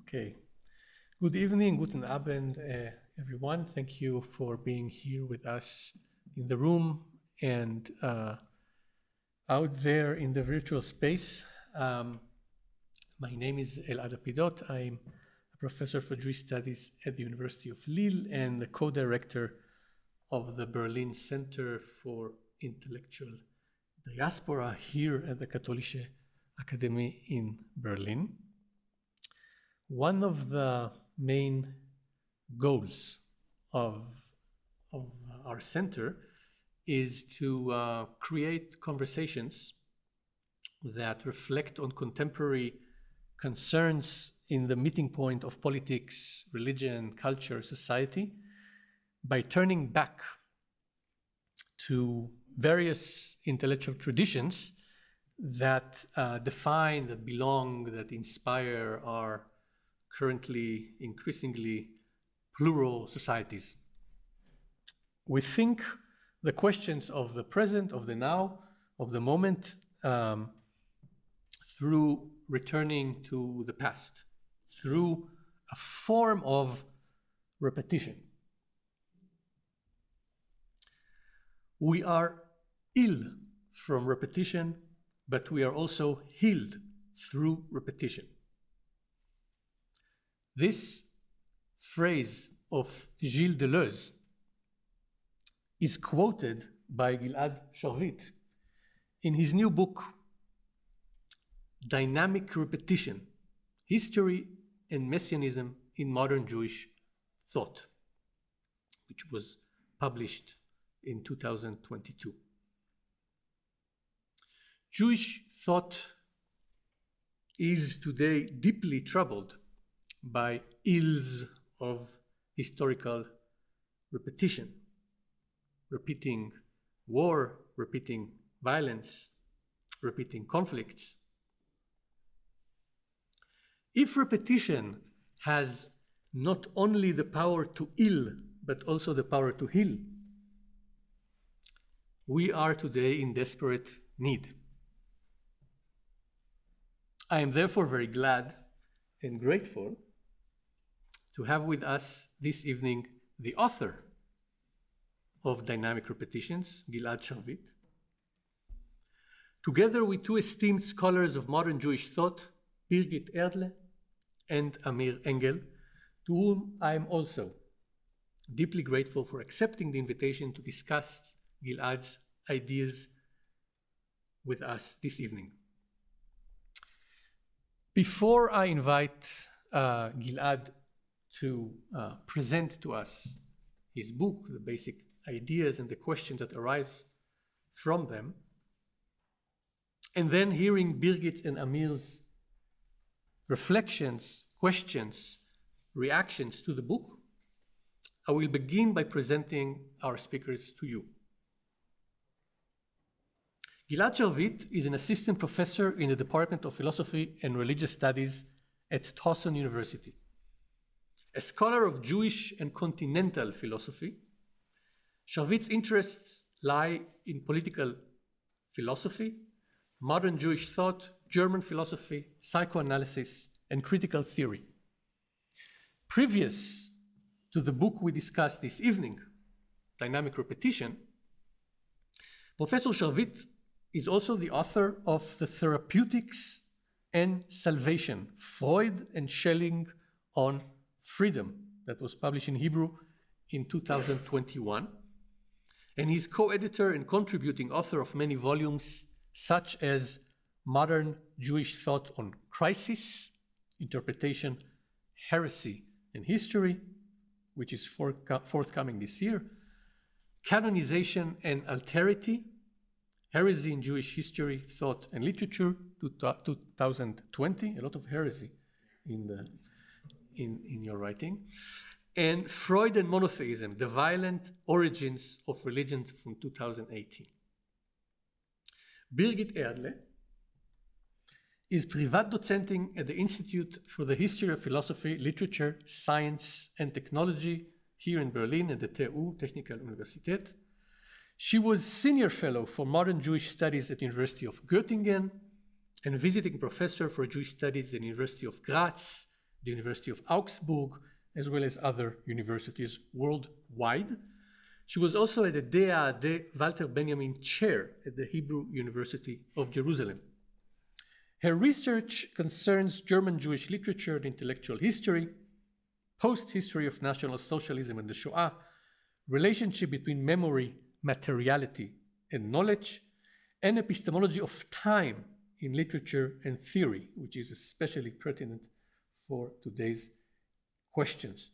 Okay. Good evening, guten Abend, everyone. Thank you for being here with us in the room and out there in the virtual space. My name is Elad Apidot. I'm a professor for Jewish Studies at the University of Lille and the co-director of the Berlin Center for Intellectual Diaspora here at the Katholische Akademie in Berlin. One of the main goals of our center is to create conversations that reflect on contemporary concerns in the meeting point of politics, religion, culture, society, by turning back to various intellectual traditions that define, that belong, that inspire our currently increasingly plural societies. We think the questions of the present, of the now, of the moment, through returning to the past, through a form of repetition. We are ill from repetition, but we are also healed through repetition. This phrase of Gilles Deleuze is quoted by Gilad Sharvit in his new book, Dynamic Repetition, History and Messianism in Modern Jewish Thought, which was published in 2022. Jewish thought is today deeply troubled by ills of historical repetition, repeating war, repeating violence, repeating conflicts. If repetition has not only the power to ill, but also the power to heal, we are today in desperate need. I am therefore very glad and grateful to have with us this evening the author of Dynamic Repetitions, Gilad Sharvit, together with two esteemed scholars of modern Jewish thought, Birgit Erdle and Amir Engel, to whom I am also deeply grateful for accepting the invitation to discuss Gilad's ideas with us this evening. Before I invite Gilad to present to us his book, the basic ideas and the questions that arise from them, and then hearing Birgit and Amir's reflections, questions, reactions to the book, I will begin by presenting our speakers to you. Gilad Sharvit is an assistant professor in the Department of Philosophy and Religious Studies at Towson University. A scholar of Jewish and continental philosophy, Sharvit's interests lie in political philosophy, modern Jewish thought, German philosophy, psychoanalysis, and critical theory. Previous to the book we discussed this evening, Dynamic Repetition, Professor Sharvit is also the author of The Therapeutics and Salvation, Freud and Schelling on Freedom, that was published in Hebrew in 2021. And he's co-editor and contributing author of many volumes, such as Modern Jewish Thought on Crisis, Interpretation, Heresy, and History, which is forthcoming this year, Canonization and Alterity, Heresy in Jewish History, Thought, and Literature, 2020, a lot of heresy in your writing, and Freud and Monotheism, The Violent Origins of Religion from 2018. Birgit Erdle is Privatdozentin at the Institute for the History of Philosophy, Literature, Science, and Technology here in Berlin at the TU, Technische Universität. She was Senior Fellow for Modern Jewish Studies at the University of Göttingen and visiting professor for Jewish Studies at the University of Graz, the University of Augsburg, as well as other universities worldwide. She was also at the DAAD Walter Benjamin Chair at the Hebrew University of Jerusalem. Her research concerns German Jewish literature and intellectual history, post-history of National Socialism and the Shoah, relationship between memory, materiality, and knowledge, and epistemology of time in literature and theory, which is especially pertinent for today's questions.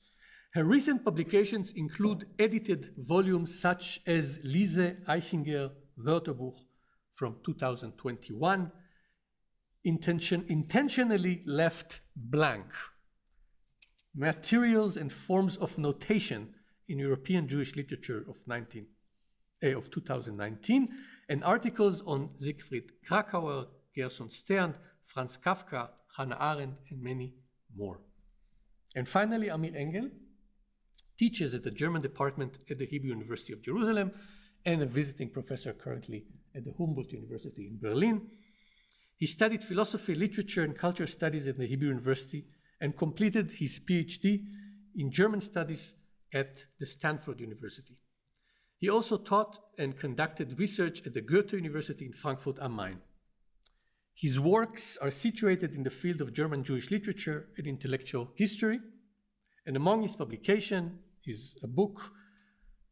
Her recent publications include edited volumes such as Lise Eichinger Wörterbuch from 2021, Intentionally Left Blank, Materials and Forms of Notation in European Jewish Literature of 2019, and articles on Siegfried Krakauer, Gerson Stern, Franz Kafka, Hannah Arendt, and many more. And finally, Amir Engel teaches at the German department at the Hebrew University of Jerusalem and a visiting professor currently at the Humboldt University in Berlin. He studied philosophy, literature, and culture studies at the Hebrew University and completed his PhD in German studies at the Stanford University. He also taught and conducted research at the Goethe University in Frankfurt am Main. His works are situated in the field of German Jewish literature and intellectual history, and among his publications is a book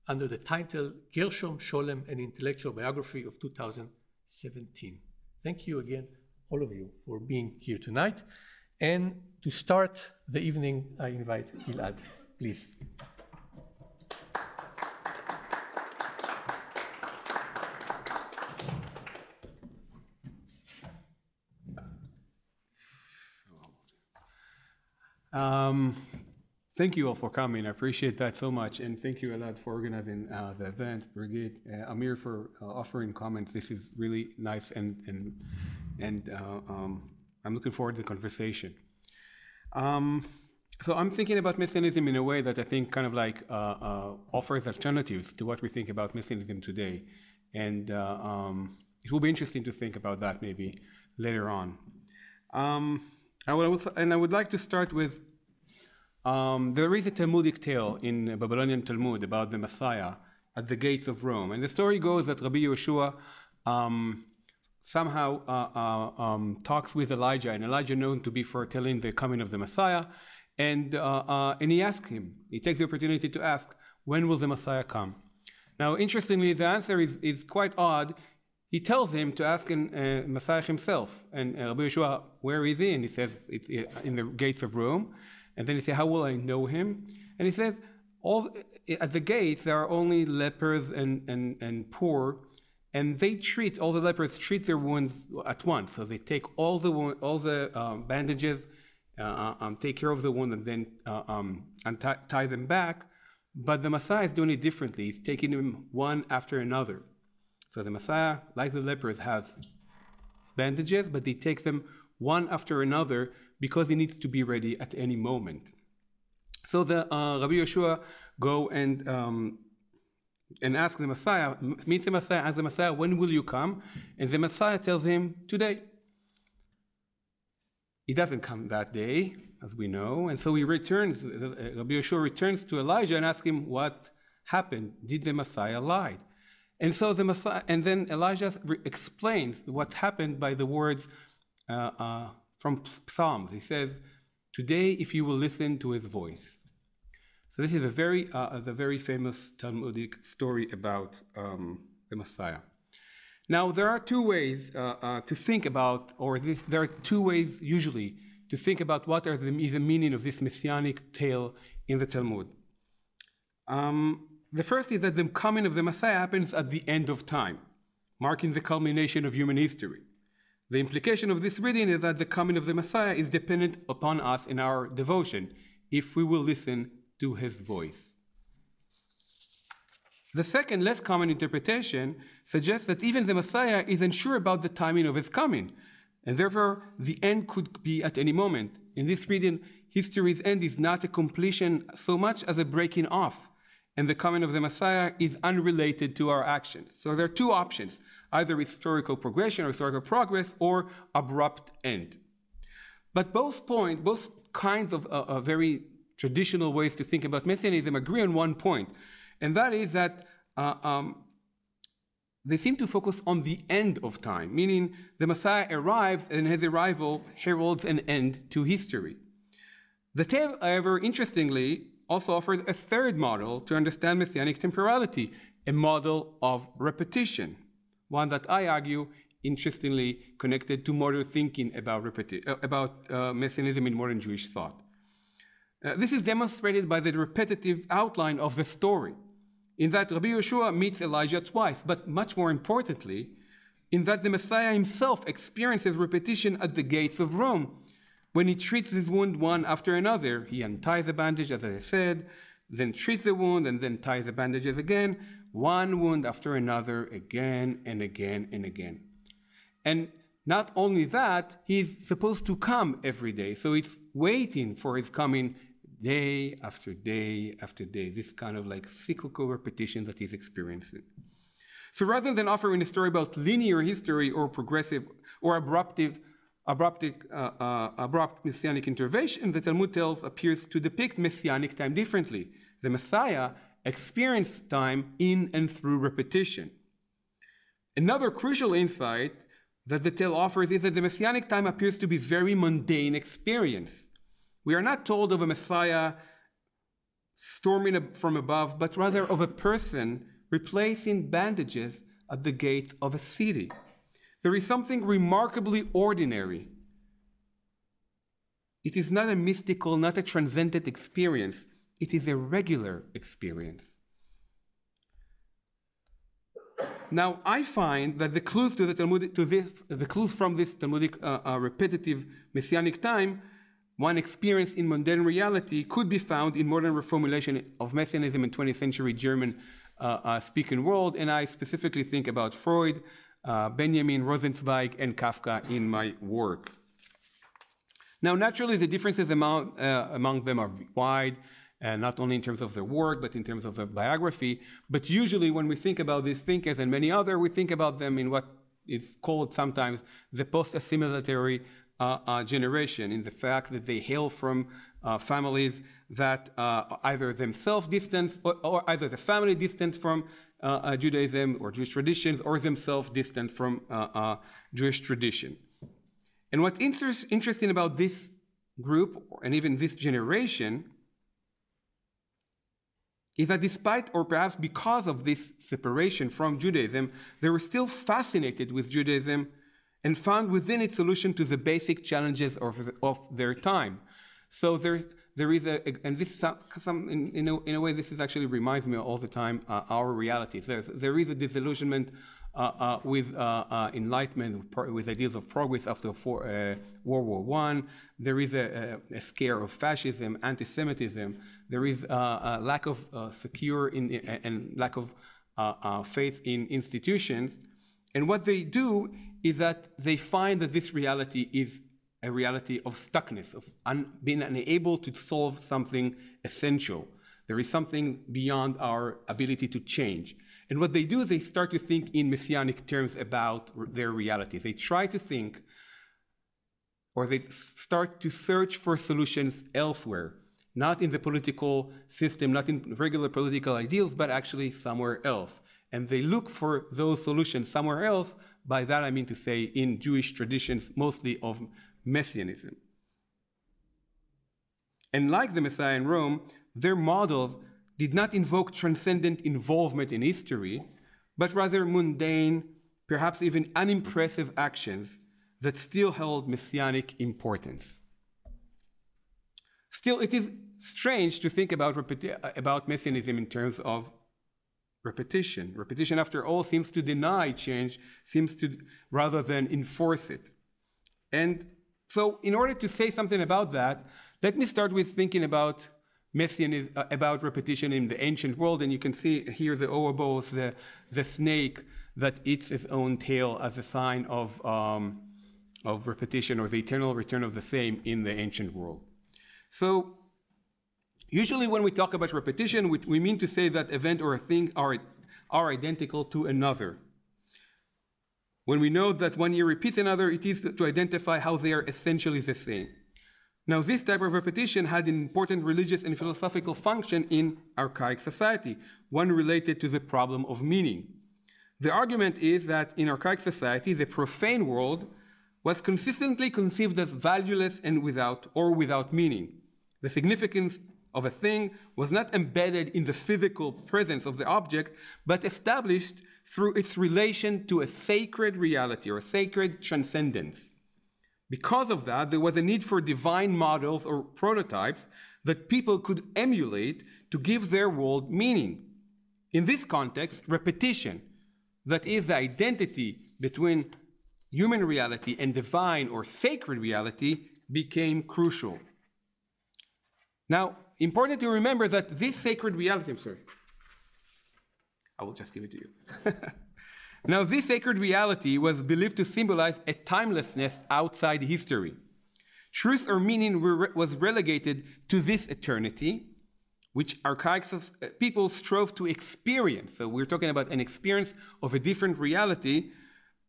under the title Gershom Scholem, an Intellectual Biography of 2017. Thank you again, all of you, for being here tonight. And to start the evening, I invite Gilad, please. Thank you all for coming. I appreciate that so much. And thank you, Gilad, for organizing the event, Birgit, Amir for offering comments. This is really nice, and I'm looking forward to the conversation. So I'm thinking about Messianism in a way that I think kind of like offers alternatives to what we think about Messianism today. And it will be interesting to think about that maybe later on. I would like to start with, there is a Talmudic tale in Babylonian Talmud about the Messiah at the gates of Rome. And the story goes that Rabbi Yehoshua somehow talks with Elijah, and Elijah known to be foretelling the coming of the Messiah. And he asks him, he takes the opportunity to ask, when will the Messiah come? Now, interestingly, the answer is quite odd. He tells him to ask Messiah himself. And Rabbi Yehoshua, where is he? And he says, it's in the gates of Rome. And then he says, how will I know him? And he says, at the gates, there are only lepers and poor, and all the lepers treat their wounds at once. So they take all the bandages, take care of the wound, and then tie them back. But the Messiah is doing it differently. He's taking them one after another. So the Messiah, like the lepers, has bandages, but he takes them one after another because he needs to be ready at any moment. So the Rabbi Yehoshua go and ask the Messiah, meets the Messiah, asks the Messiah, when will you come? And the Messiah tells him, today. He doesn't come that day, as we know, and so he returns, Rabbi Yehoshua returns to Elijah and asks him what happened. Did the Messiah lie? And so the Messiah, and then Elijah explains what happened by the words from Psalms. He says, today if you will listen to his voice. So this is a very famous Talmudic story about the Messiah. Now there are two ways to think about, there are two ways usually to think about what is the meaning of this messianic tale in the Talmud. The first is that the coming of the Messiah happens at the end of time, marking the culmination of human history. The implication of this reading is that the coming of the Messiah is dependent upon us in our devotion, if we will listen to his voice. The second, less common interpretation suggests that even the Messiah is unsure about the timing of his coming, and therefore the end could be at any moment. In this reading, history's end is not a completion so much as a breaking off, and the coming of the Messiah is unrelated to our actions. So there are two options, either historical progression or historical progress, or abrupt end. But both kinds of very traditional ways to think about Messianism agree on one point, and that is that they seem to focus on the end of time, meaning the Messiah arrives and his arrival heralds an end to history. The tale, however, interestingly, also offers a third model to understand Messianic temporality, a model of repetition, one that I argue, interestingly, connected to modern thinking about Messianism in modern Jewish thought. This is demonstrated by the repetitive outline of the story, in that Rabbi Yeshua meets Elijah twice, but much more importantly, in that the Messiah himself experiences repetition at the gates of Rome. When he treats his wound one after another, he unties the bandage, as I said, then treats the wound, and then ties the bandages again, one wound after another, again and again and again. And not only that, he's supposed to come every day, so it's waiting for his coming day after day after day, this kind of like cyclical repetition that he's experiencing. So rather than offering a story about linear history or progressive or abrupt messianic intervention, the Talmud appears to depict messianic time differently. The Messiah experienced time in and through repetition. Another crucial insight that the tale offers is that the messianic time appears to be very mundane experience. We are not told of a Messiah storming from above, but rather of a person replacing bandages at the gate of a city. There is something remarkably ordinary. It is not a mystical, not a transcendent experience. It is a regular experience. Now, I find that the clues to the Talmudic, the clues from this Talmudic repetitive messianic time, one experience in mundane reality, could be found in modern reformulation of Messianism in 20th century German speaking world, and I specifically think about Freud, Benjamin, Rosenzweig, and Kafka in my work. Now, naturally, the differences among them are wide, not only in terms of their work, but in terms of their biography. But usually when we think about these thinkers and many others, we think about them in what is called sometimes the post-assimilatory generation, in the fact that they hail from families that either themselves distant, or either the family distant from Judaism or Jewish traditions, or themselves distant from Jewish tradition. And what's interesting about this group, and even this generation, is that despite, or perhaps because of this separation from Judaism, they were still fascinated with Judaism and found within it solution to the basic challenges of their time. So there is and this in a way, this is actually reminds me all the time our realities. There is a disillusionment with enlightenment, with ideas of progress after World War I. There is a scare of fascism, anti-Semitism. There is a lack of and lack of faith in institutions. And what they do is that they find that this reality is a reality of stuckness, of being unable to solve something essential. There is something beyond our ability to change. And what they do, they start to think in messianic terms about their realities. They try to think, or they start to search for solutions elsewhere, not in the political system, not in regular political ideals, but actually somewhere else. And they look for those solutions somewhere else. By that I mean to say in Jewish traditions, mostly of Messianism. And like the Messiah in Rome, their models did not invoke transcendent involvement in history, but rather mundane, perhaps even unimpressive actions that still held messianic importance. Still, it is strange to think about Messianism in terms of repetition. Repetition, after all, seems to deny change, rather than enforce it. And so in order to say something about that, let me start with thinking about Messianism, about repetition in the ancient world. And you can see here the oobos, the snake that eats its own tail as a sign of repetition, or the eternal return of the same in the ancient world. So usually when we talk about repetition, we mean to say that event or a thing are identical to another. When we know that one year repeats another, it is to identify how they are essentially the same. Now, this type of repetition had an important religious and philosophical function in archaic society, one related to the problem of meaning. The argument is that in archaic society, the profane world was consistently conceived as valueless and without meaning. The significance of a thing was not embedded in the physical presence of the object, but established through its relation to a sacred reality or a sacred transcendence. Because of that, there was a need for divine models or prototypes that people could emulate to give their world meaning. In this context, repetition, that is the identity between human reality and divine or sacred reality, became crucial. Now, important to remember that this sacred reality, I will just give it to you. Now, this sacred reality was believed to symbolize a timelessness outside history. Truth or meaning was relegated to this eternity, which archaic people strove to experience. So we're talking about an experience of a different reality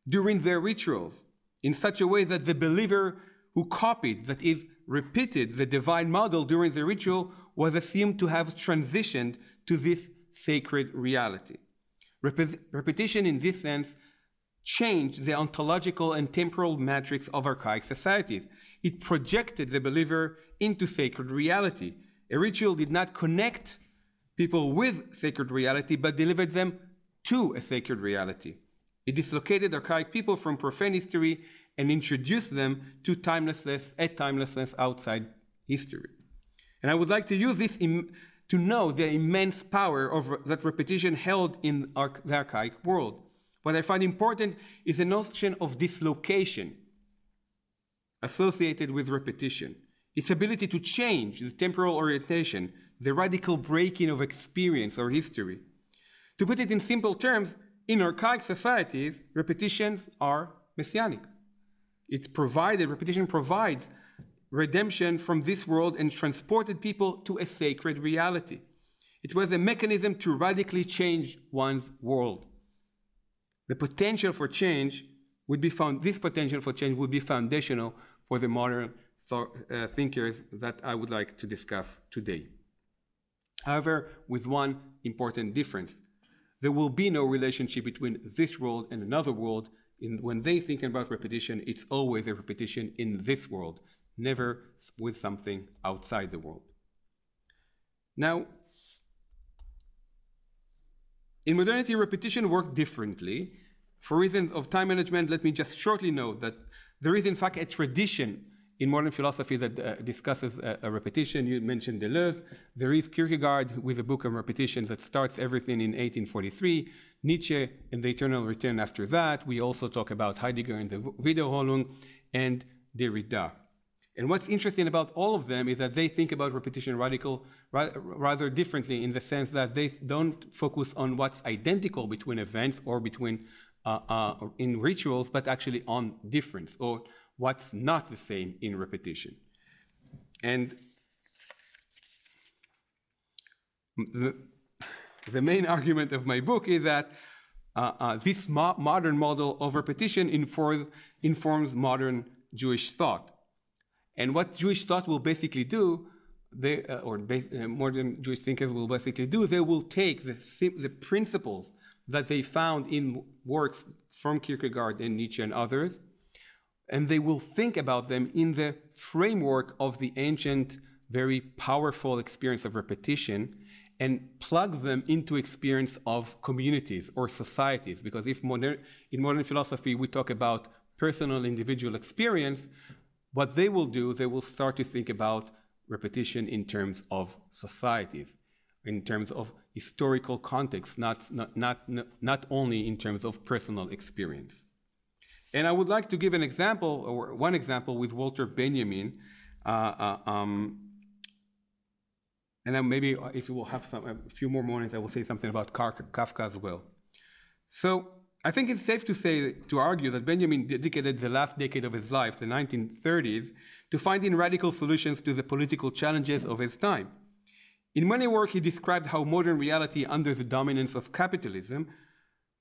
during their rituals, in such a way that the believer who copied, that is, repeated the divine model during the ritual, was assumed to have transitioned to this sacred reality. Repetition in this sense changed the ontological and temporal matrix of archaic societies. It projected the believer into sacred reality. A ritual did not connect people with sacred reality, but delivered them to a sacred reality. It dislocated archaic people from profane history and introduced them to timelessness outside history. And I would like to use this to know the immense power that repetition held in the archaic world. What I find important is the notion of dislocation associated with repetition, its ability to change the temporal orientation, the radical breaking of experience or history. To put it in simple terms, in archaic societies, repetitions are messianic. Repetition provides redemption from this world and transported people to a sacred reality. It was a mechanism to radically change one's world. The potential for change would be foundational for the modern thinkers that I would like to discuss today. However, with one important difference. There will be no relationship between this world and another world. When they think about repetition, it's always a repetition in this world, never with something outside the world. Now, in modernity, repetition worked differently. For reasons of time management, let me just shortly note that there is in fact a tradition in modern philosophy that discusses a repetition. You mentioned Deleuze. There is Kierkegaard with a book of repetitions that starts everything in 1843, Nietzsche and the Eternal Return after that. We also talk about Heidegger in the Wiederholung and Derrida. And what's interesting about all of them is that they think about repetition rather differently, in the sense that they don't focus on what's identical between events or between in rituals, but actually on difference or what's not the same in repetition. And the main argument of my book is that this modern model of repetition informs modern Jewish thought. And what Jewish thought will basically do, modern Jewish thinkers will basically do, they will take the principles that they found in works from Kierkegaard and Nietzsche and others, and they will think about them in the framework of the ancient, very powerful experience of repetition, and plug them into experience of communities or societies. Because in modern philosophy, we talk about personal individual experience, what they will do, they will start to think about repetition in terms of societies, in terms of historical context, not only in terms of personal experience. And I would like to give an example, or one example, with Walter Benjamin. And then maybe if you will have a few more moments, I will say something about Kafka as well. So I think it's safe to argue that Benjamin dedicated the last decade of his life, the 1930s, to finding radical solutions to the political challenges of his time. In many work, he described how modern reality under the dominance of capitalism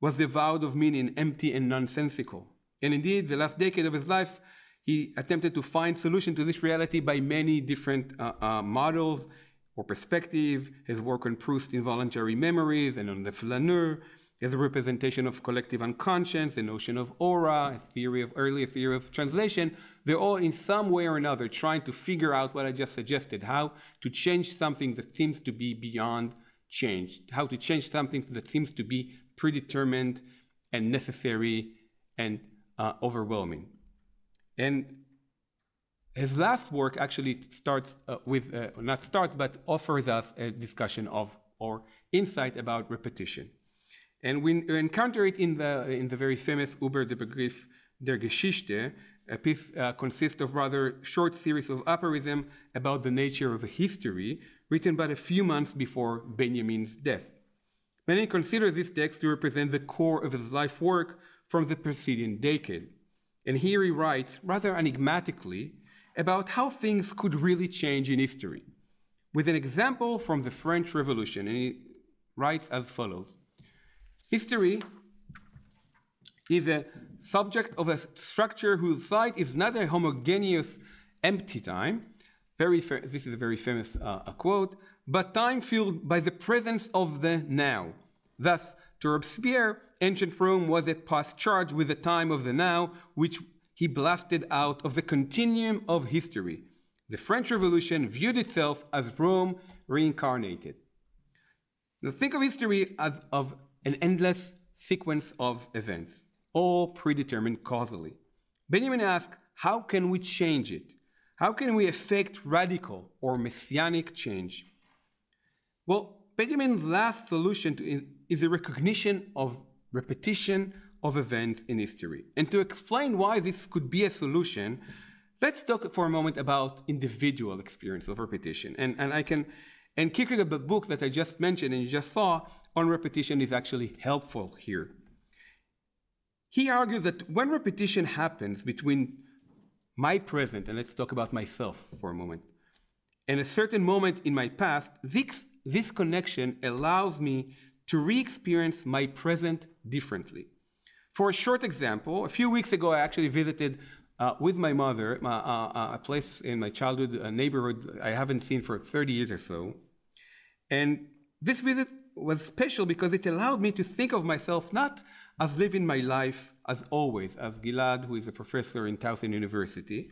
was devoid of meaning, empty and nonsensical. And indeed, the last decade of his life, He attempted to find solution to this reality by many different models or perspective. His work on Proust's involuntary memories and on the flaneur, his representation of collective unconscious, the notion of aura, his early theory of translation, they're all in some way or another trying to figure out what I just suggested, how to change something that seems to be beyond change, how to change something that seems to be predetermined and necessary and overwhelming. And his last work actually starts not starts, but offers us a discussion of or insight about repetition. And we encounter it in the very famous Über den Begriff der Geschichte. A piece consists of rather short series of aphorisms about the nature of history, written but a few months before Benjamin's death. Many consider this text to represent the core of his life work from the preceding decade. And here he writes, rather enigmatically, about how things could really change in history, with an example from the French Revolution. And he writes as follows. History is a subject of a structure whose site is not a homogeneous empty time. This is a very famous quote, but time filled by the presence of the now. Thus, to Robespierre, ancient Rome was a past charged with the time of the now, which he blasted out of the continuum of history. The French Revolution viewed itself as Rome reincarnated. Now think of history as of an endless sequence of events, all predetermined causally. Benjamin asks, how can we change it? How can we effect radical or messianic change? Well, Benjamin's last solution is a recognition of repetition of events in history. And to explain why this could be a solution, let's talk for a moment about individual experience of repetition. And Kierkegaard's book that I just mentioned and you just saw on repetition is actually helpful here. He argues that when repetition happens between my present, and let's talk about myself for a moment, and a certain moment in my past, this connection allows me to re-experience my present differently. For a short example, a few weeks ago I actually visited with my mother a place in my childhood, a neighborhood I haven't seen for 30 years or so. And this visit was special because it allowed me to think of myself not as living my life as always, as Gilad, who is a professor in Towson University,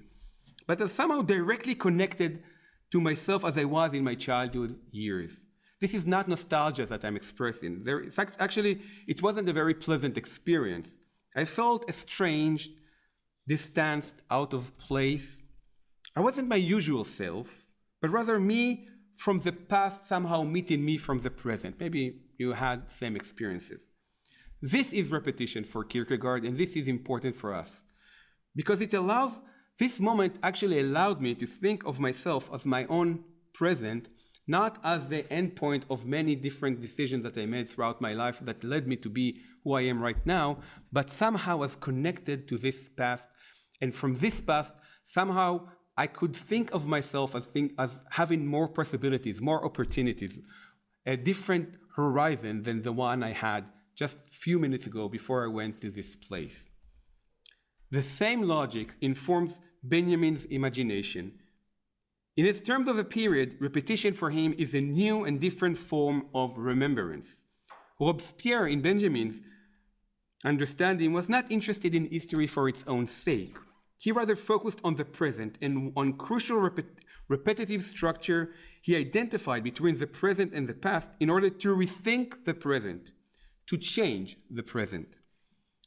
but as somehow directly connected to myself as I was in my childhood years. This is not nostalgia that I'm expressing. Actually, it wasn't a very pleasant experience. I felt estranged, distanced, out of place. I wasn't my usual self, but rather me from the past somehow meeting me from the present. Maybe you had same experiences. This is repetition for Kierkegaard, and this is important for us because this moment actually allowed me to think of myself as my own present, not as the endpoint of many different decisions that I made throughout my life that led me to be who I am right now, but somehow as connected to this past. And from this past, somehow I could think of myself as having more possibilities, more opportunities, a different horizon than the one I had just a few minutes ago before I went to this place. The same logic informs Benjamin's imagination. In its terms of a period, repetition for him is a new and different form of remembrance. Robespierre, in Benjamin's understanding, was not interested in history for its own sake. He rather focused on the present, and on crucial repetitive structure he identified between the present and the past in order to rethink the present, to change the present.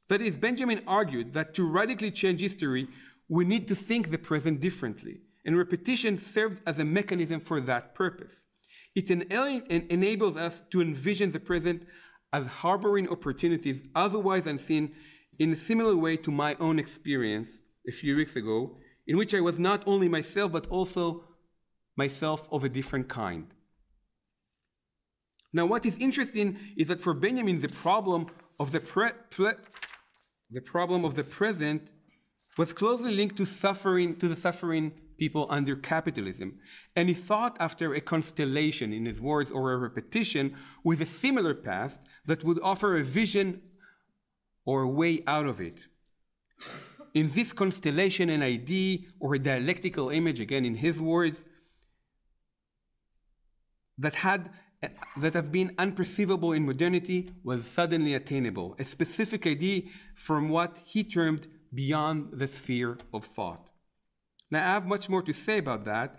That is, Benjamin argued that to radically change history, we need to think the present differently, and repetition served as a mechanism for that purpose. It enables us to envision the present as harboring opportunities otherwise unseen, in a similar way to my own experience a few weeks ago, in which I was not only myself, but also myself of a different kind. Now, what is interesting is that for Benjamin, the problem of the present was closely linked to the suffering people under capitalism. And he thought after a constellation, in his words, or a repetition with a similar past that would offer a vision or a way out of it. in this constellation an idea or a dialectical image, again in his words, that has been unperceivable in modernity was suddenly attainable, a specific idea from what he termed beyond the sphere of thought. Now, I have much more to say about that,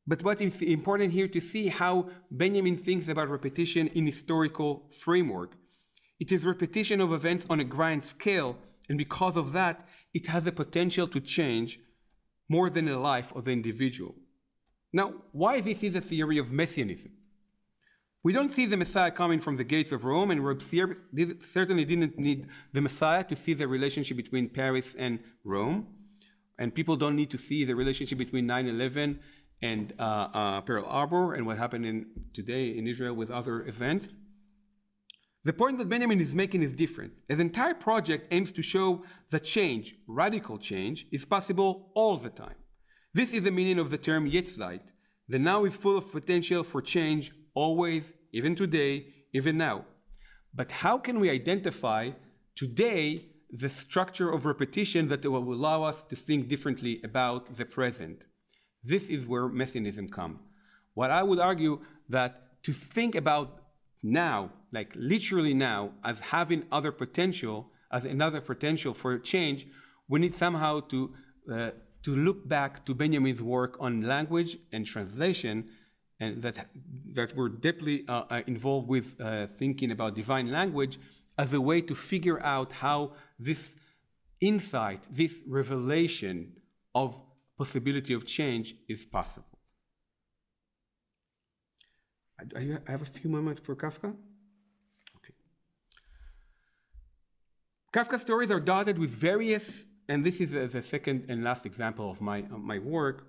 but what is important here to see how Benjamin thinks about repetition in historical framework. It is repetition of events on a grand scale, and because of that, it has the potential to change more than the life of the individual. Now, why this is a theory of Messianism? We don't see the Messiah coming from the gates of Rome, and Robespierre certainly didn't need the Messiah to see the relationship between Paris and Rome. And people don't need to see the relationship between 9/11 and Pearl Harbor and what happened today in Israel with other events. The point that Benjamin is making is different. His entire project aims to show that change, radical change, is possible all the time. This is the meaning of the term Jetztzeit. The now is full of potential for change always, even today, even now. But how can we identify today the structure of repetition that will allow us to think differently about the present? This is where Messianism comes. What I would argue that to think about now, like literally now, as having other potential, as another potential for change, we need somehow to look back to Benjamin's work on language and translation, and that were deeply involved with thinking about divine language as a way to figure out how this insight, this revelation of possibility of change is possible. I have a few moments for Kafka. Okay. Kafka's stories are dotted with various, and this is the second and last example of my work,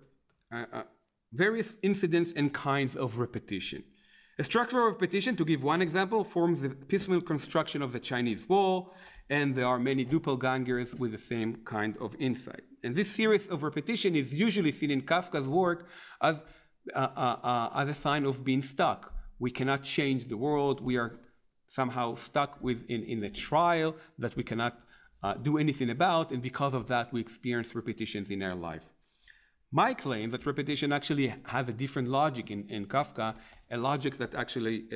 various incidents and kinds of repetition. A structural repetition, to give one example, forms the piecemeal construction of the Chinese wall, and there are many doppelgangers with the same kind of insight. And this series of repetition is usually seen in Kafka's work as a sign of being stuck. We cannot change the world. We are somehow stuck in a trial that we cannot do anything about, and because of that, we experience repetitions in our life. My claim that repetition actually has a different logic in Kafka, a logic that actually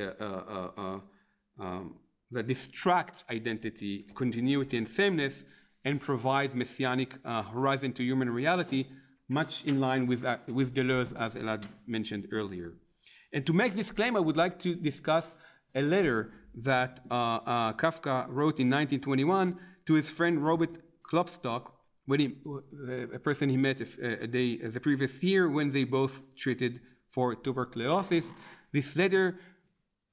that distracts identity, continuity, and sameness, and provides messianic horizon to human reality, much in line with Deleuze, as Elad mentioned earlier. And to make this claim, I would like to discuss a letter that Kafka wrote in 1921 to his friend Robert Klopstock, a person he met the previous year when they both treated for tuberculosis. This letter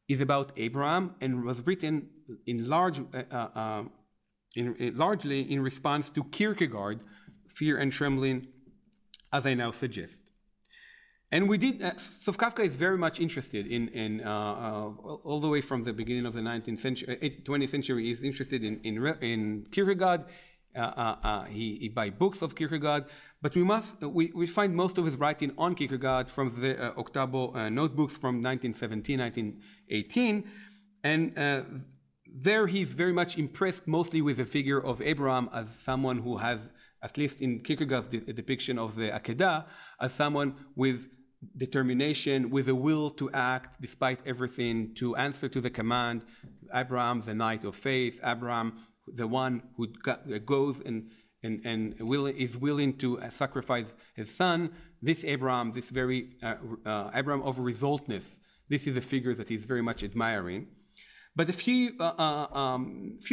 is about Abraham and was written largely in response to Kierkegaard, Fear and Trembling, as I now suggest. And we did, so Kafka is very much interested in all the way from the beginning of the 20th century, he's interested in Kierkegaard. He buys books of Kierkegaard, but we find most of his writing on Kierkegaard from the Octavo notebooks from 1917, 1918, and there he's very much impressed mostly with the figure of Abraham as someone who has, at least in Kierkegaard's depiction of the Akedah, as someone with determination, with a will to act despite everything, to answer to the command. Abraham, the knight of faith, Abraham, the one who goes and is willing to sacrifice his son. This Abraham, this very Abraham of resultness, this is a figure that he's very much admiring. But a few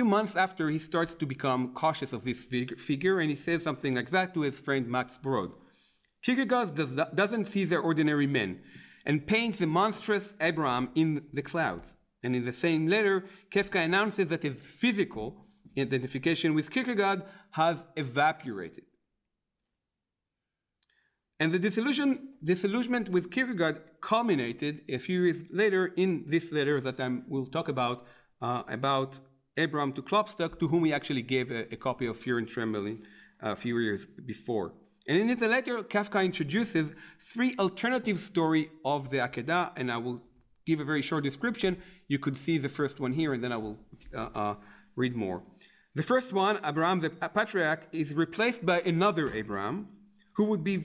months after, he starts to become cautious of this figure, and he says something like that to his friend Max Brod. Kierkegaard doesn't see the ordinary men and paints the monstrous Abraham in the clouds. And in the same letter, Kafka announces that his physical identification with Kierkegaard has evaporated. And the disillusionment with Kierkegaard culminated a few years later in this letter that we'll talk about Abraham to Klopstock, to whom he actually gave a copy of Fear and Trembling a few years before. And in the letter, Kafka introduces three alternative stories of the Akedah, and I will give a very short description. You could see the first one here, and then I will read more. The first one, Abraham the patriarch, is replaced by another Abraham, who would be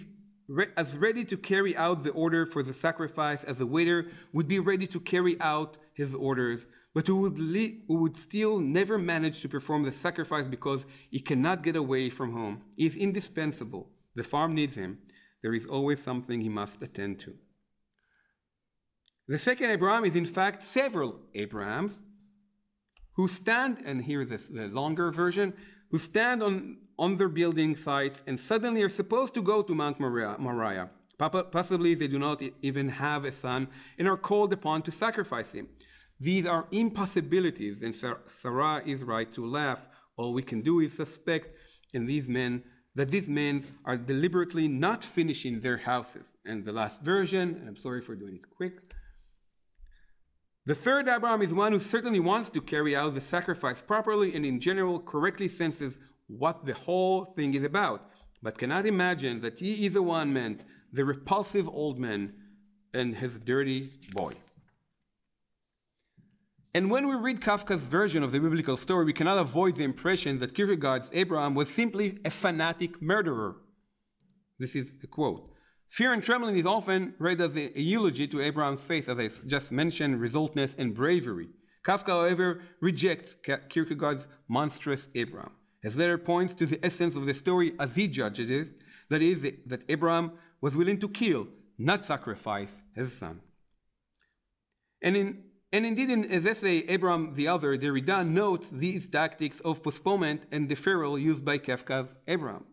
as ready to carry out the order for the sacrifice as a waiter would be ready to carry out his orders, but who would still never manage to perform the sacrifice because he cannot get away from home. He is indispensable. The farm needs him. There is always something he must attend to. The second Abraham is in fact several Abrahams who stand, and here is the longer version, who stand on their building sites and suddenly are supposed to go to Mount Moriah. Possibly they do not even have a son and are called upon to sacrifice him. These are impossibilities, and Sarah is right to laugh. All we can do is suspect that these men are deliberately not finishing their houses. And the last version, and I'm sorry for doing it quick, the third Abraham is one who certainly wants to carry out the sacrifice properly and in general correctly senses what the whole thing is about, but cannot imagine that he is the one meant, the repulsive old man and his dirty boy. And when we read Kafka's version of the biblical story, we cannot avoid the impression that Kierkegaard's Abraham was simply a fanatic murderer. This is a quote. Fear and trembling is often read as a eulogy to Abraham's faith, as I just mentioned, resolteness and bravery. Kafka, however, rejects Kierkegaard's monstrous Abraham. His letter points to the essence of the story as he judges it, that is, that Abraham was willing to kill, not sacrifice, his son. And indeed, in his essay, Abraham the Other, Derrida notes these tactics of postponement and deferral used by Kafka's Abraham.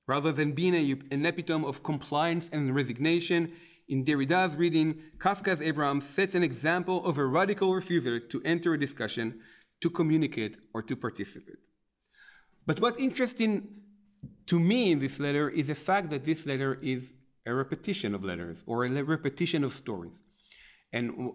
Rather than being an epitome of compliance and resignation, in Derrida's reading, Kafka's Abraham sets an example of a radical refuser to enter a discussion, to communicate, or to participate. But what's interesting to me in this letter is the fact that this letter is a repetition of letters, or a repetition of stories. And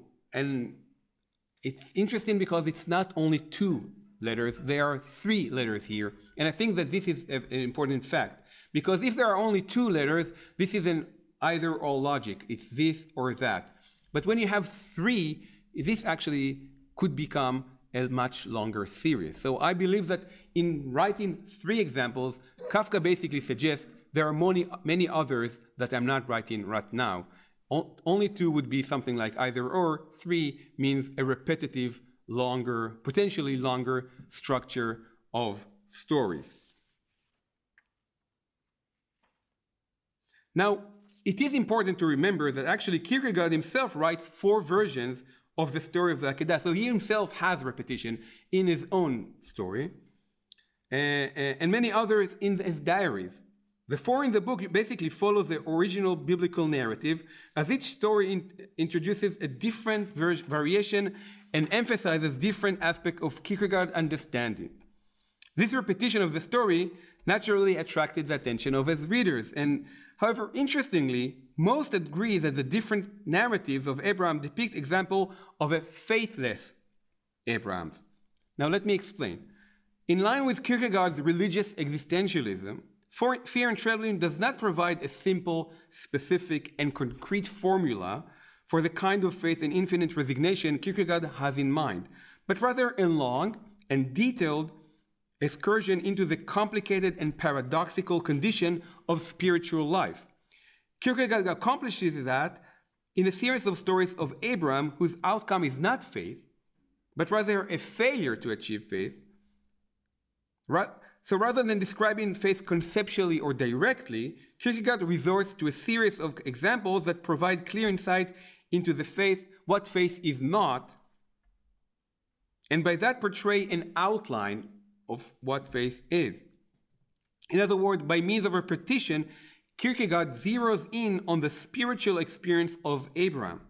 it's interesting because it's not only two letters, there are three letters here. And I think that this is an important fact. Because if there are only two letters, this is an either-or logic. It's this or that. But when you have three, this actually could become a much longer series. So I believe that in writing three examples, Kafka basically suggests there are many others that I'm not writing right now. Only two would be something like either-or. Three means a repetitive, longer, potentially longer structure of stories. Now, it is important to remember that actually Kierkegaard himself writes 4 versions of the story of the Akedah. So he himself has repetition in his own story, and many others in his diaries. The 4 in the book basically follows the original biblical narrative, as each story introduces a different variation and emphasizes different aspects of Kierkegaard understanding. This repetition of the story naturally attracted the attention of his readers, and however, interestingly, most agrees that the different narratives of Abraham depict example of a faithless Abraham. Now let me explain. In line with Kierkegaard's religious existentialism, Fear and Trembling does not provide a simple, specific, and concrete formula for the kind of faith and infinite resignation Kierkegaard has in mind, but rather a long and detailed excursion into the complicated and paradoxical condition of spiritual life. Kierkegaard accomplishes that in a series of stories of Abraham whose outcome is not faith, but rather a failure to achieve faith. So rather than describing faith conceptually or directly, Kierkegaard resorts to a series of examples that provide clear insight into the faith, what faith is not, and by that portray an outline of what faith is. In other words, by means of repetition, Kierkegaard zeroes in on the spiritual experience of Abraham.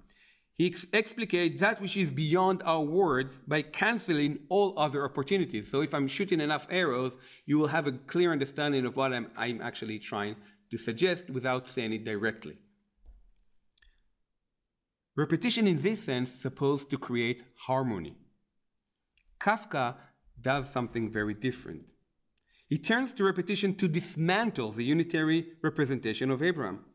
He explicates that which is beyond our words by canceling all other opportunities. So if I'm shooting enough arrows, you will have a clear understanding of what I'm actually trying to suggest without saying it directly. Repetition in this sense is supposed to create harmony. Kafka does something very different. He turns to repetition to dismantle the unitary representation of Abraham.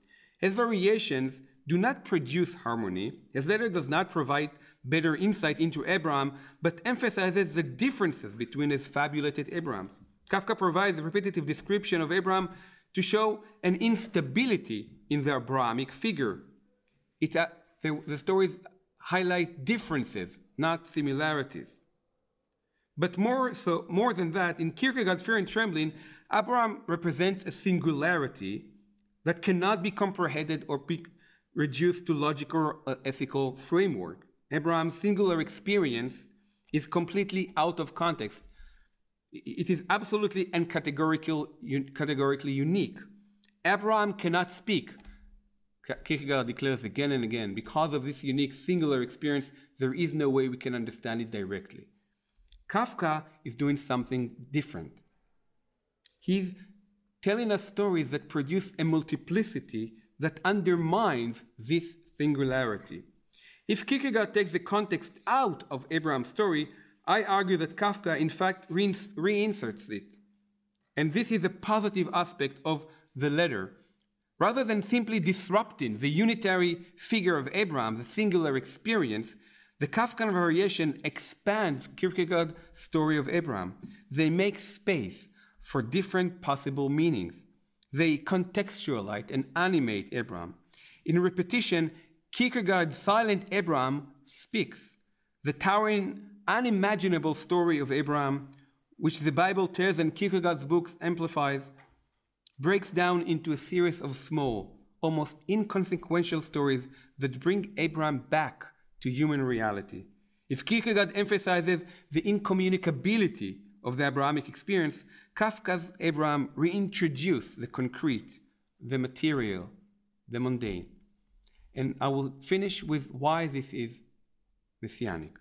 His variations do not produce harmony. His letter does not provide better insight into Abraham, but emphasizes the differences between his fabulated Abrahams. Kafka provides a repetitive description of Abraham to show an instability in the Abrahamic figure. The stories highlight differences, not similarities. But more than that, in Kierkegaard's Fear and Trembling, Abraham represents a singularity that cannot be comprehended or be reduced to logical or ethical framework. Abraham's singular experience is completely out of context. It is absolutely and categorically unique. Abraham cannot speak. Kierkegaard declares again and again, because of this unique singular experience, there is no way we can understand it directly. Kafka is doing something different. He's telling us stories that produce a multiplicity that undermines this singularity. If Kierkegaard takes the context out of Abraham's story, I argue that Kafka, in fact, reinserts it. And this is a positive aspect of the letter. Rather than simply disrupting the unitary figure of Abraham, the singular experience, the Kafkan variation expands Kierkegaard's story of Abraham. They make space for different possible meanings. They contextualize and animate Abraham. In repetition, Kierkegaard's silent Abraham speaks. The towering, unimaginable story of Abraham, which the Bible tells and Kierkegaard's books amplifies, breaks down into a series of small, almost inconsequential stories that bring Abraham back to human reality. If Kierkegaard emphasizes the incommunicability of the Abrahamic experience, Kafka's Abraham reintroduces the concrete, the material, the mundane. And I will finish with why this is messianic.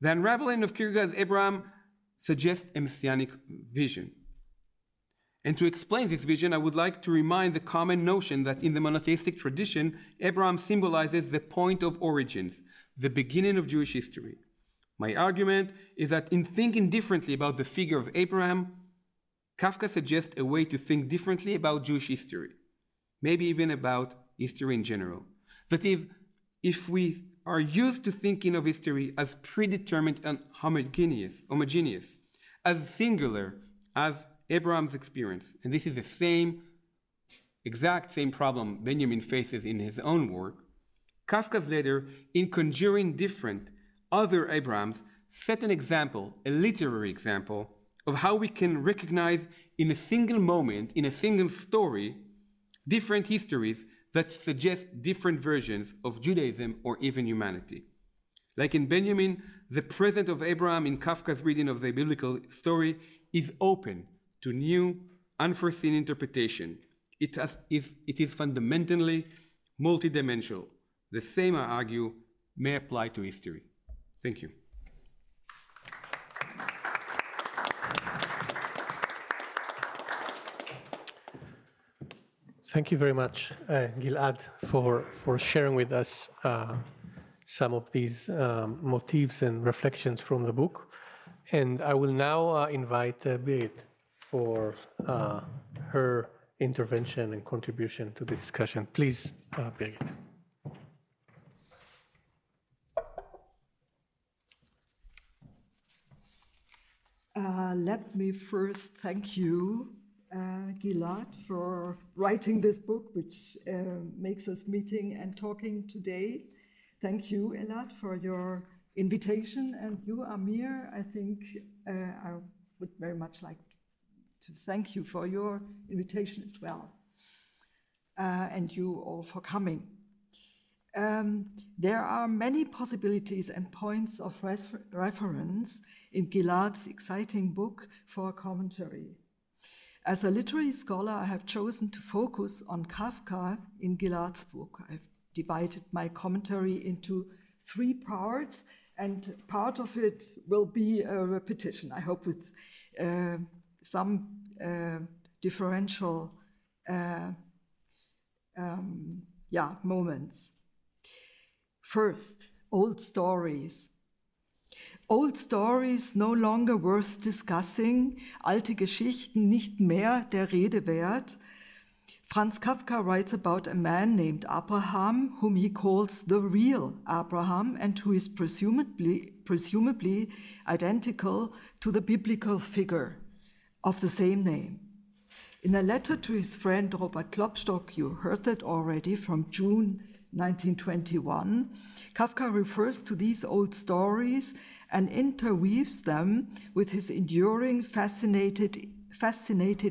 The unraveling of Kierkegaard's Abraham suggests a messianic vision. And to explain this vision, I would like to remind the common notion that in the monotheistic tradition, Abraham symbolizes the point of origins, the beginning of Jewish history. My argument is that in thinking differently about the figure of Abraham, Kafka suggests a way to think differently about Jewish history, maybe even about history in general. That is, if we are used to thinking of history as predetermined and homogeneous, as singular as Abraham's experience, and this is the exact same problem Benjamin faces in his own work, Kafka's letter, in conjuring different other Abrahams, set an example, a literary example, of how we can recognize in a single moment, in a single story, different histories that suggest different versions of Judaism or even humanity. Like in Benjamin, the present of Abraham in Kafka's reading of the biblical story is open to new, unforeseen interpretation. It is fundamentally multidimensional. The same, I argue, may apply to history. Thank you. Thank you very much, Gilad, for sharing with us some of these motifs and reflections from the book. And I will now invite Birgit for her intervention and contribution to the discussion. Please, Birgit. Let me first thank you, Gilad, for writing this book, which makes us meeting and talking today. Thank you, Elad, for your invitation. And you, Amir, I think I would very much like to thank you for your invitation as well. And you all for coming. There are many possibilities and points of reference in Gilad's exciting book for commentary. As a literary scholar, I have chosen to focus on Kafka in Gilad's book. I've divided my commentary into 3 parts, and part of it will be a repetition, I hope with some differential moments. First, old stories. Old stories no longer worth discussing, alte Geschichten nicht mehr der Rede wert. Franz Kafka writes about a man named Abraham, whom he calls the real Abraham, and who is presumably identical to the biblical figure of the same name. In a letter to his friend Robert Klopstock, you heard that already, from June 1921, Kafka refers to these old stories and interweaves them with his enduring, fascinated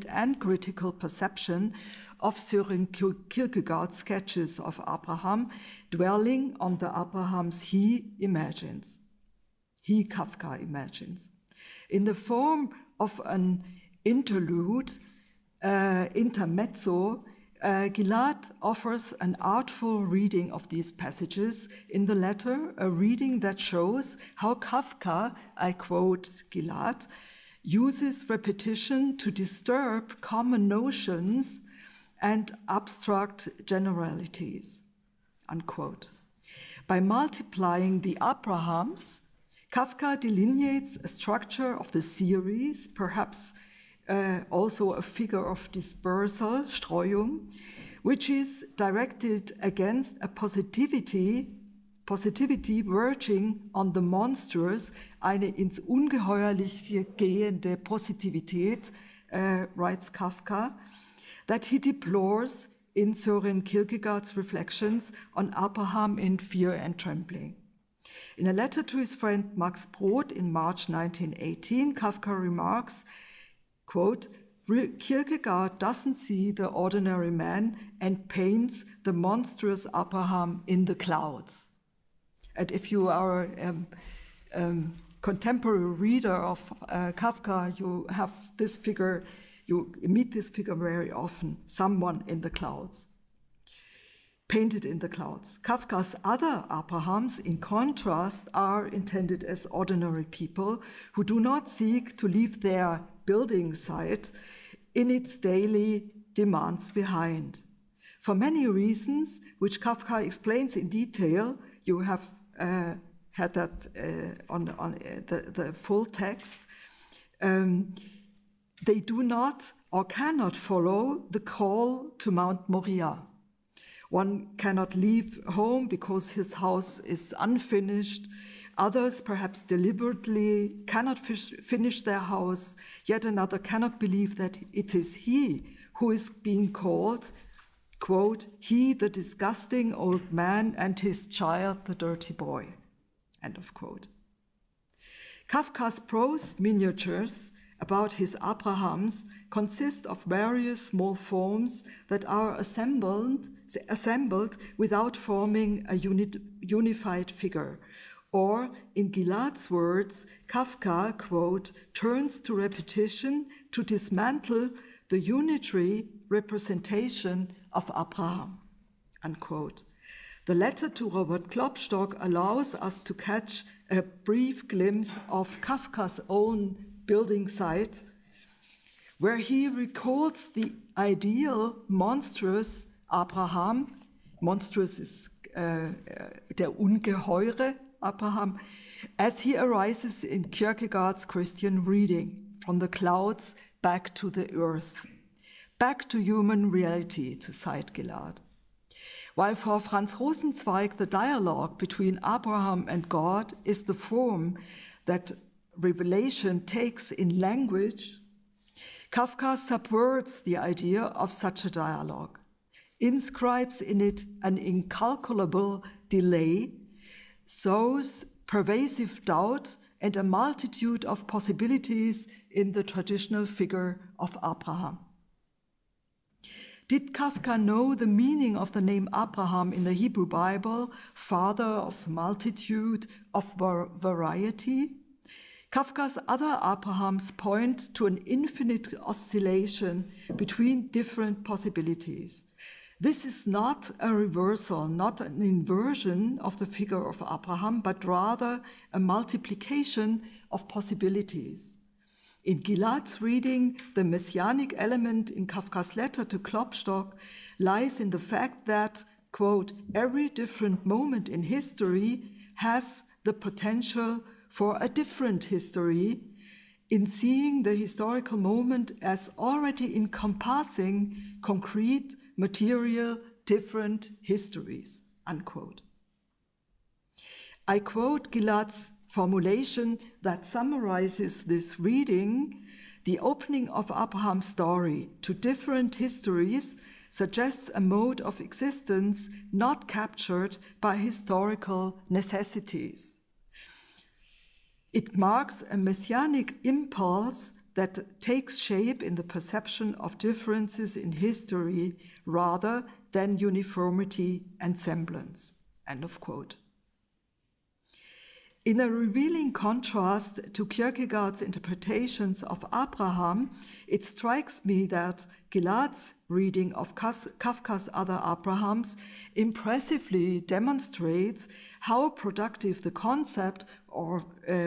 and critical perception of Søren Kierkegaard's sketches of Abraham, dwelling on the Abrahams he Kafka imagines. In the form of an interlude, intermezzo, Gilad offers an artful reading of these passages in the letter, a reading that shows how Kafka, I quote Gilad, uses repetition to disturb common notions and abstract generalities, unquote. By multiplying the Abrahams, Kafka delineates a structure of the series, perhaps also a figure of dispersal, Streuung, which is directed against a positivity verging on the monstrous, eine ins Ungeheuerliche gehende Positivität, writes Kafka, that he deplores in Søren Kierkegaard's reflections on Abraham in Fear and Trembling. In a letter to his friend Max Brod in March 1918, Kafka remarks, quote, Kierkegaard doesn't see the ordinary man and paints the monstrous Abraham in the clouds. And if you are a contemporary reader of Kafka, you have this figure, you meet this figure very often, someone in the clouds, painted in the clouds. Kafka's other Abrahams, in contrast, are intended as ordinary people who do not seek to leave their building site in its daily demands behind. For many reasons, which Kafka explains in detail, you have had that on the full text, they do not or cannot follow the call to Mount Moriah. One cannot leave home because his house is unfinished. Others, perhaps deliberately, cannot finish their house. Yet another cannot believe that it is he who is being called, quote, he, the disgusting old man, and his child, the dirty boy, end of quote. Kafka's prose miniatures about his Abrahams consist of various small forms that are assembled without forming a unified figure. Or, in Gilad's words, Kafka, quote, turns to repetition to dismantle the unitary representation of Abraham, unquote. The letter to Robert Klopstock allows us to catch a brief glimpse of Kafka's own building site, where he recalls the ideal monstrous Abraham, monstrous is der ungeheure Abraham, as he arises in Kierkegaard's Christian reading, from the clouds back to the earth, back to human reality, to cite Gilad. While for Franz Rosenzweig, the dialogue between Abraham and God is the form that revelation takes in language, Kafka subverts the idea of such a dialogue, inscribes in it an incalculable delay, sows pervasive doubt and a multitude of possibilities in the traditional figure of Abraham. Did Kafka know the meaning of the name Abraham in the Hebrew Bible, father of multitude, of variety? Kafka's other Abrahams point to an infinite oscillation between different possibilities. This is not a reversal, not an inversion of the figure of Abraham, but rather a multiplication of possibilities. In Gilad's reading, the messianic element in Kafka's letter to Klopstock lies in the fact that, quote, every different moment in history has the potential for a different history in seeing the historical moment as already encompassing concrete, material, different histories, unquote. I quote Gilad's formulation that summarizes this reading: the opening of Abraham's story to different histories suggests a mode of existence not captured by historical necessities. It marks a messianic impulse that takes shape in the perception of differences in history rather than uniformity and semblance. End of quote. In a revealing contrast to Kierkegaard's interpretations of Abraham, it strikes me that Gilad's reading of Kafka's Other Abrahams impressively demonstrates how productive the concept or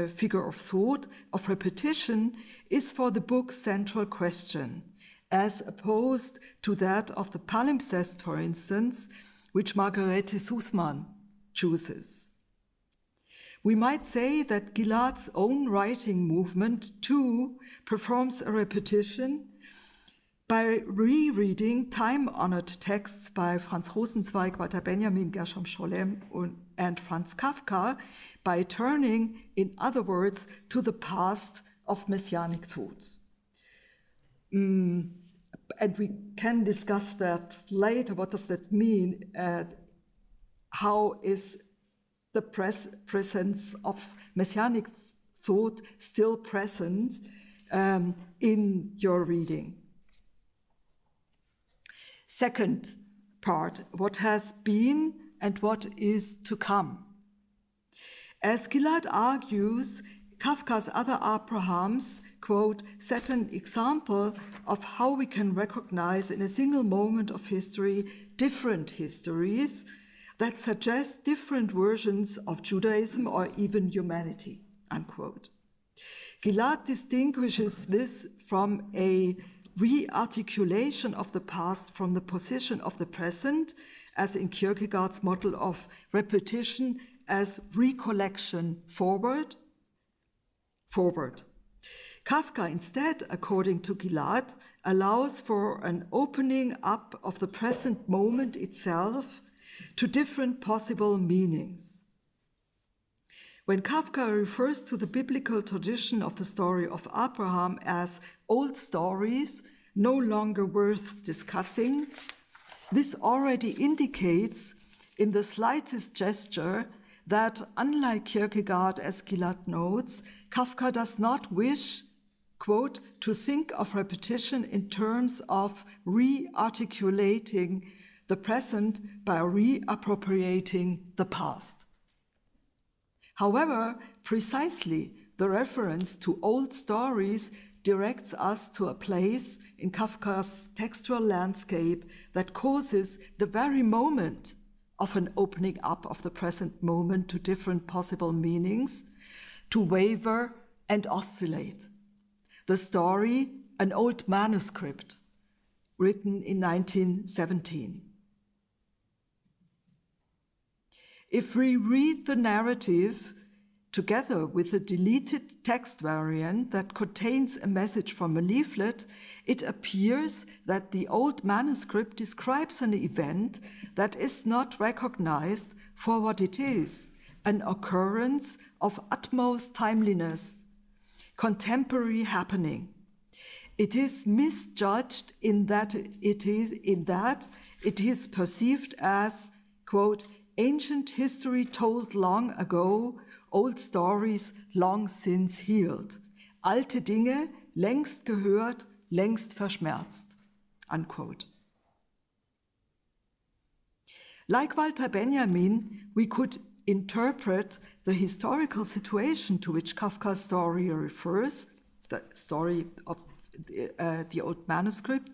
figure of thought of repetition is for the book's central question, as opposed to that of the palimpsest, for instance, which Margarete Sussman chooses. We might say that Gilad's own writing movement, too, performs a repetition by rereading time-honored texts by Franz Rosenzweig, Walter Benjamin, Gershom Scholem, and Franz Kafka, by turning, in other words, to the past of messianic thought. And we can discuss that later. What does that mean? How is the presence of messianic thought still present in your reading? Second part, what has been and what is to come. As Gilad argues, Kafka's Other Abrahams, quote, set an example of how we can recognize in a single moment of history different histories that suggest different versions of Judaism or even humanity, unquote. Gilad distinguishes this from a re-articulation of the past from the position of the present, as in Kierkegaard's model of repetition as recollection forward. Kafka instead, according to Gilad, allows for an opening up of the present moment itself to different possible meanings. When Kafka refers to the biblical tradition of the story of Abraham as old stories no longer worth discussing, this already indicates in the slightest gesture that, unlike Kierkegaard, as Gilad notes, Kafka does not wish, quote, to think of repetition in terms of re-articulating the present by reappropriating the past. However, precisely the reference to old stories directs us to a place in Kafka's textual landscape that causes the very moment of an opening up of the present moment to different possible meanings to waver and oscillate. The story, an old manuscript written in 1917. If we read the narrative together with a deleted text variant that contains a message from a leaflet, it appears that the old manuscript describes an event that is not recognized for what it is, an occurrence of utmost timeliness, contemporary happening. It is misjudged in that it is perceived as, quote, ancient history told long ago, old stories long since healed. Alte Dinge, längst gehört, längst verschmerzt, unquote. Like Walter Benjamin, we could interpret the historical situation to which Kafka's story refers, the story of the old manuscript,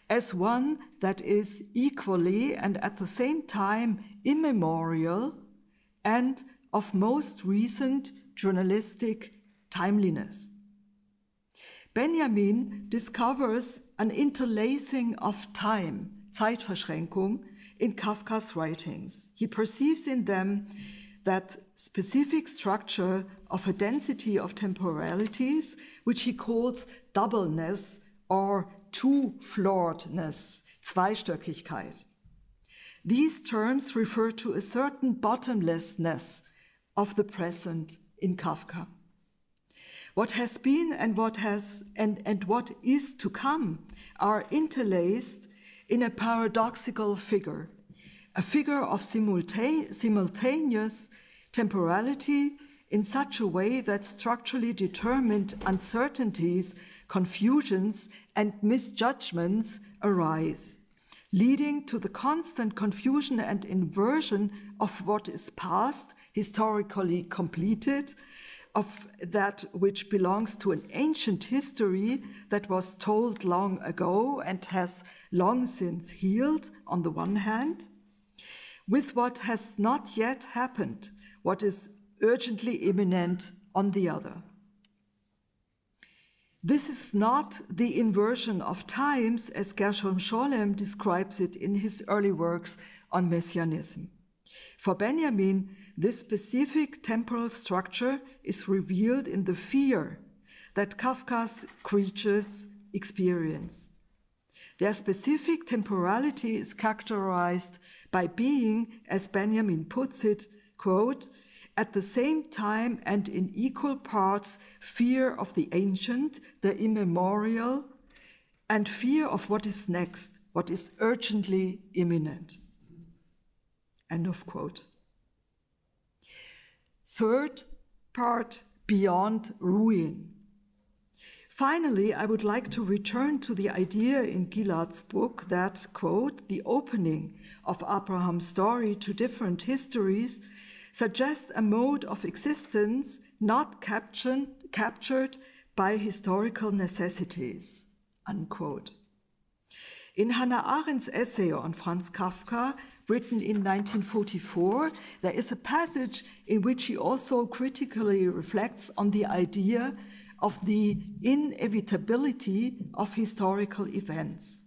as one that is equally and at the same time immemorial and of most recent journalistic timeliness. Benjamin discovers an interlacing of time, Zeitverschränkung, in Kafka's writings. He perceives in them that specific structure of a density of temporalities, which he calls doubleness or two-flooredness, Zweistöckigkeit. These terms refer to a certain bottomlessness of the present in Kafka. What has been and what is to come are interlaced in a paradoxical figure, a figure of simultaneous temporality in such a way that structurally determined uncertainties, confusions, and misjudgments arise, leading to the constant confusion and inversion of what is past, historically completed, of that which belongs to an ancient history that was told long ago and has long since healed, on the one hand, with what has not yet happened, what is urgently imminent, on the other. This is not the inversion of times as Gershom Scholem describes it in his early works on Messianism. For Benjamin, this specific temporal structure is revealed in the fear that Kafka's creatures experience. Their specific temporality is characterized by being, as Benjamin puts it, quote, at the same time and in equal parts, fear of the ancient, the immemorial, and fear of what is next, what is urgently imminent. End of quote. Third part, beyond ruin. Finally, I would like to return to the idea in Gilad's book that, quote, the opening of Abraham's story to different histories suggests a mode of existence not captured by historical necessities, unquote. In Hannah Arendt's essay on Franz Kafka, written in 1944, there is a passage in which he also critically reflects on the idea of the inevitability of historical events.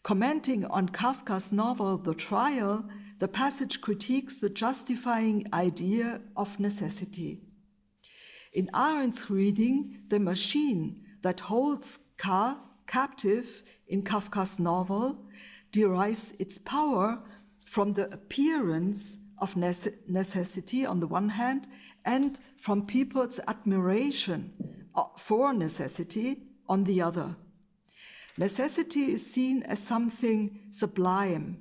Commenting on Kafka's novel The Trial, the passage critiques the justifying idea of necessity. In Arendt's reading, the machine that holds K captive in Kafka's novel derives its power from the appearance of necessity on the one hand, and from people's admiration for necessity on the other. Necessity is seen as something sublime,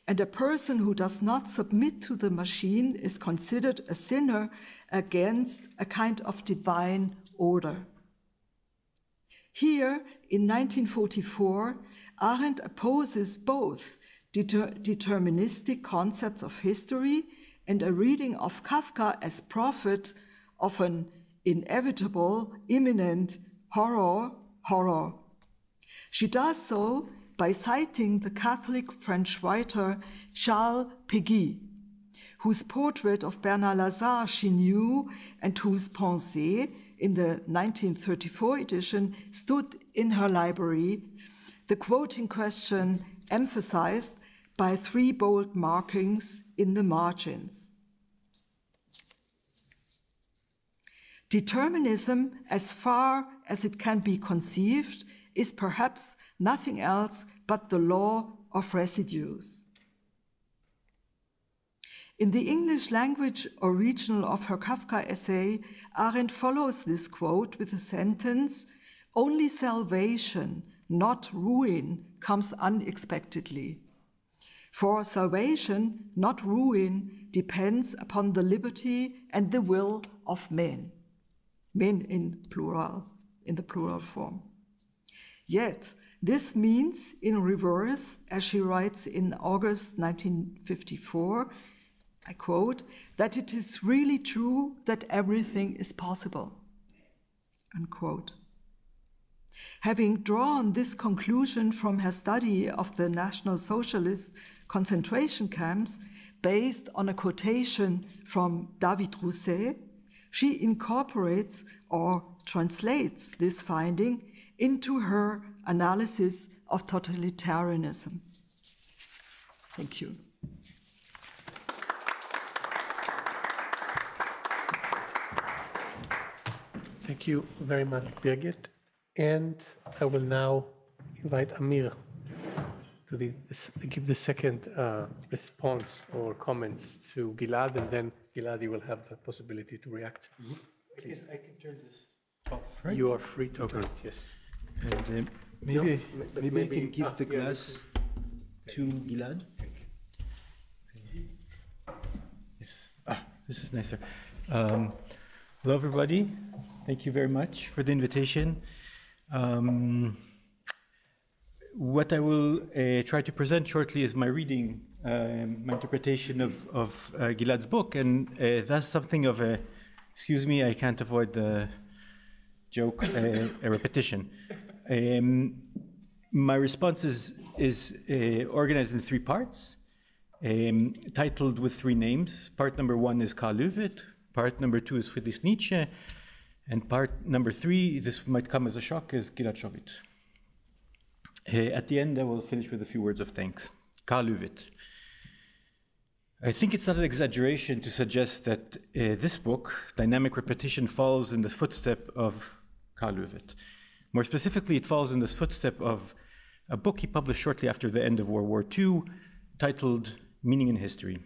and a person who does not submit to the machine is considered a sinner against a kind of divine order. Here, in 1944, Arendt opposes both deterministic concepts of history and a reading of Kafka as prophet of an inevitable, imminent horror. She does so by citing the Catholic French writer Charles Péguy, whose portrait of Bernard Lazare she knew and whose Pensée, in the 1934 edition, stood in her library, the quote in question emphasized by 3 bold markings in the margins. Determinism, as far as it can be conceived, is perhaps nothing else but the law of residues. In the English language original of her Kafka essay, Arendt follows this quote with a sentence, "Only salvation, not ruin, comes unexpectedly. For salvation, not ruin, depends upon the liberty and the will of men." Men in plural, in the plural form. Yet, this means in reverse, as she writes in August 1954, I quote, that it is really true that everything is possible, unquote. Having drawn this conclusion from her study of the National Socialist concentration camps, based on a quotation from David Rousset, she incorporates or translates this finding into her analysis of totalitarianism. Thank you. Thank you very much, Birgit. And I will now invite Amir to give the second response or comments to Gilad, and then Gilad, you will have the possibility to react. I can turn this off, right? You are free to turn it, yes. And maybe I can give the glass to Gilad. Yes. This is nicer. Hello, everybody. Thank you very much for the invitation. What I will try to present shortly is my reading, my interpretation of Gilad's book, and that's something of a, excuse me, I can't avoid the joke, a repetition. My response is organized in three parts, titled with three names. Part number one is Karl Löwit, part number two is Friedrich Nietzsche, and part number three, this might come as a shock, is Gilad Sharvit. At the end, I will finish with a few words of thanks. Karl Löwit. I think it's not an exaggeration to suggest that this book, Dynamic Repetition, follows in the footstep of Karl Löwit. More specifically, it follows in this footstep of a book he published shortly after the end of World War II, titled Meaning in History.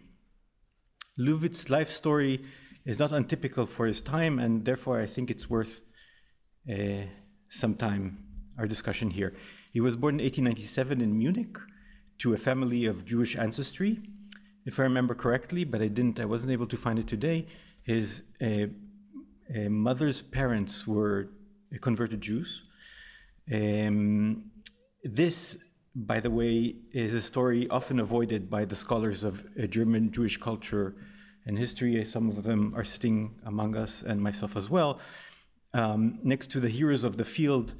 Löwit's life story is not untypical for his time, and therefore I think it's worth some time, our discussion here. He was born in 1897 in Munich to a family of Jewish ancestry, if I remember correctly, but I wasn't able to find it today. His mother's parents were converted Jews. This, by the way, is a story often avoided by the scholars of German Jewish culture and history. Some of them are sitting among us, and myself as well. Next to the heroes of the field,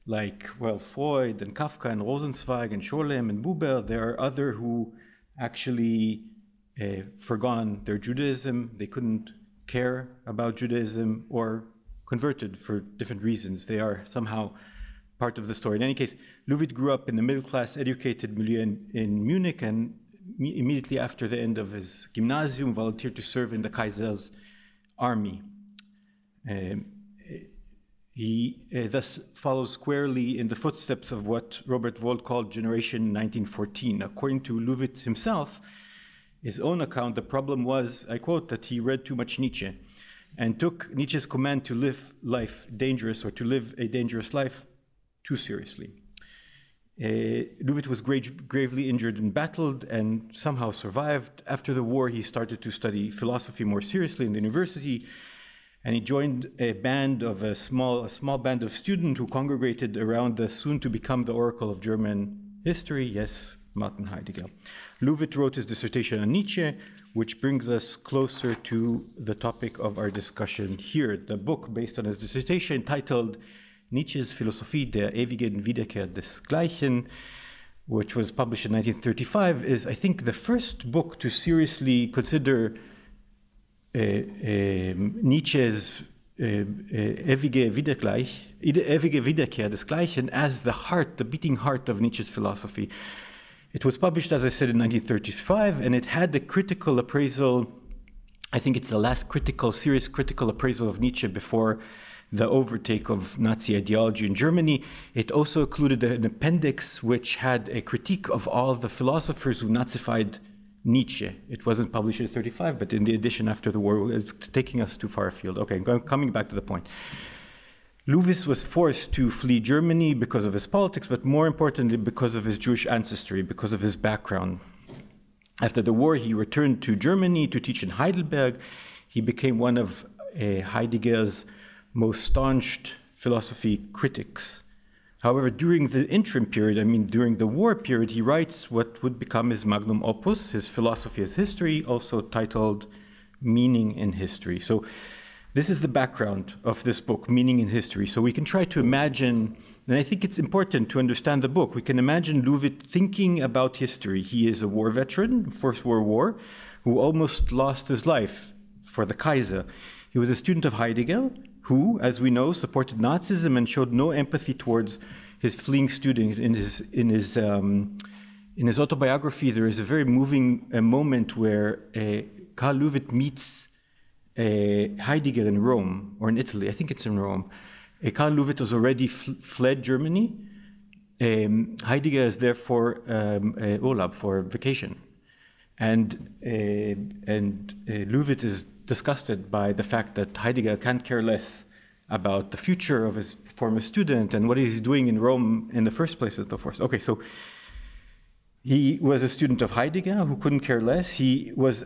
like, well, Freud and Kafka and Rosenzweig and Scholem and Buber, there are others who actually forgone their Judaism. They couldn't care about Judaism or converted for different reasons. They are somehow part of the story. In any case, Löwit grew up in a middle-class educated milieu in Munich, and immediately after the end of his gymnasium, volunteered to serve in the Kaiser's army. He thus follows squarely in the footsteps of what Robert Wold called Generation 1914. According to Löwit himself, his own account, the problem was, I quote, that he read too much Nietzsche and took Nietzsche's command to live life dangerous, or to live a dangerous life, too seriously. Löwit was gravely injured and battled and somehow survived. After the war, he started to study philosophy more seriously in the university, and he joined a small band of students who congregated around the soon to become the oracle of German history, yes, Martin Heidegger. Löwit wrote his dissertation on Nietzsche, which brings us closer to the topic of our discussion here. The book based on his dissertation, titled Nietzsches Philosophie der ewigen Wiederkehr des Gleichen, which was published in 1935, is, I think, the first book to seriously consider Nietzsche's ewige Wiederkehr des Gleichen as the heart, the beating heart of Nietzsche's philosophy. It was published, as I said, in 1935, and it had the critical appraisal, I think it's the last serious critical appraisal of Nietzsche before the overtake of Nazi ideology in Germany. It also included an appendix which had a critique of all the philosophers who Nazified Nietzsche. It wasn't published in 1935, but in the edition after the war, it's taking us too far afield. Okay, coming back to the point. Löwit was forced to flee Germany because of his politics, but more importantly, because of his Jewish ancestry, because of his background. After the war, he returned to Germany to teach in Heidelberg. He became one of Heidegger's most staunch philosophy critics. However, during the interim period, during the war period, he writes what would become his magnum opus, his philosophy as history, also titled Meaning in History. So this is the background of this book, Meaning in History. So we can try to imagine, and I think it's important to understand the book, we can imagine Löwit thinking about history. He is a war veteran, First World War, who almost lost his life for the Kaiser. He was a student of Heidegger, who, as we know, supported Nazism and showed no empathy towards his fleeing student. In his autobiography, there is a very moving moment where Karl Löwit meets Heidegger in Rome, or in Italy, I think it's in Rome. Karl Löwit has already fled Germany. Heidegger is there for Urlaub, for vacation. And Löwit is disgusted by the fact that Heidegger can't care less about the future of his former student and what he's doing in Rome in the first place and so forth. Okay, so he was a student of Heidegger who couldn't care less. He was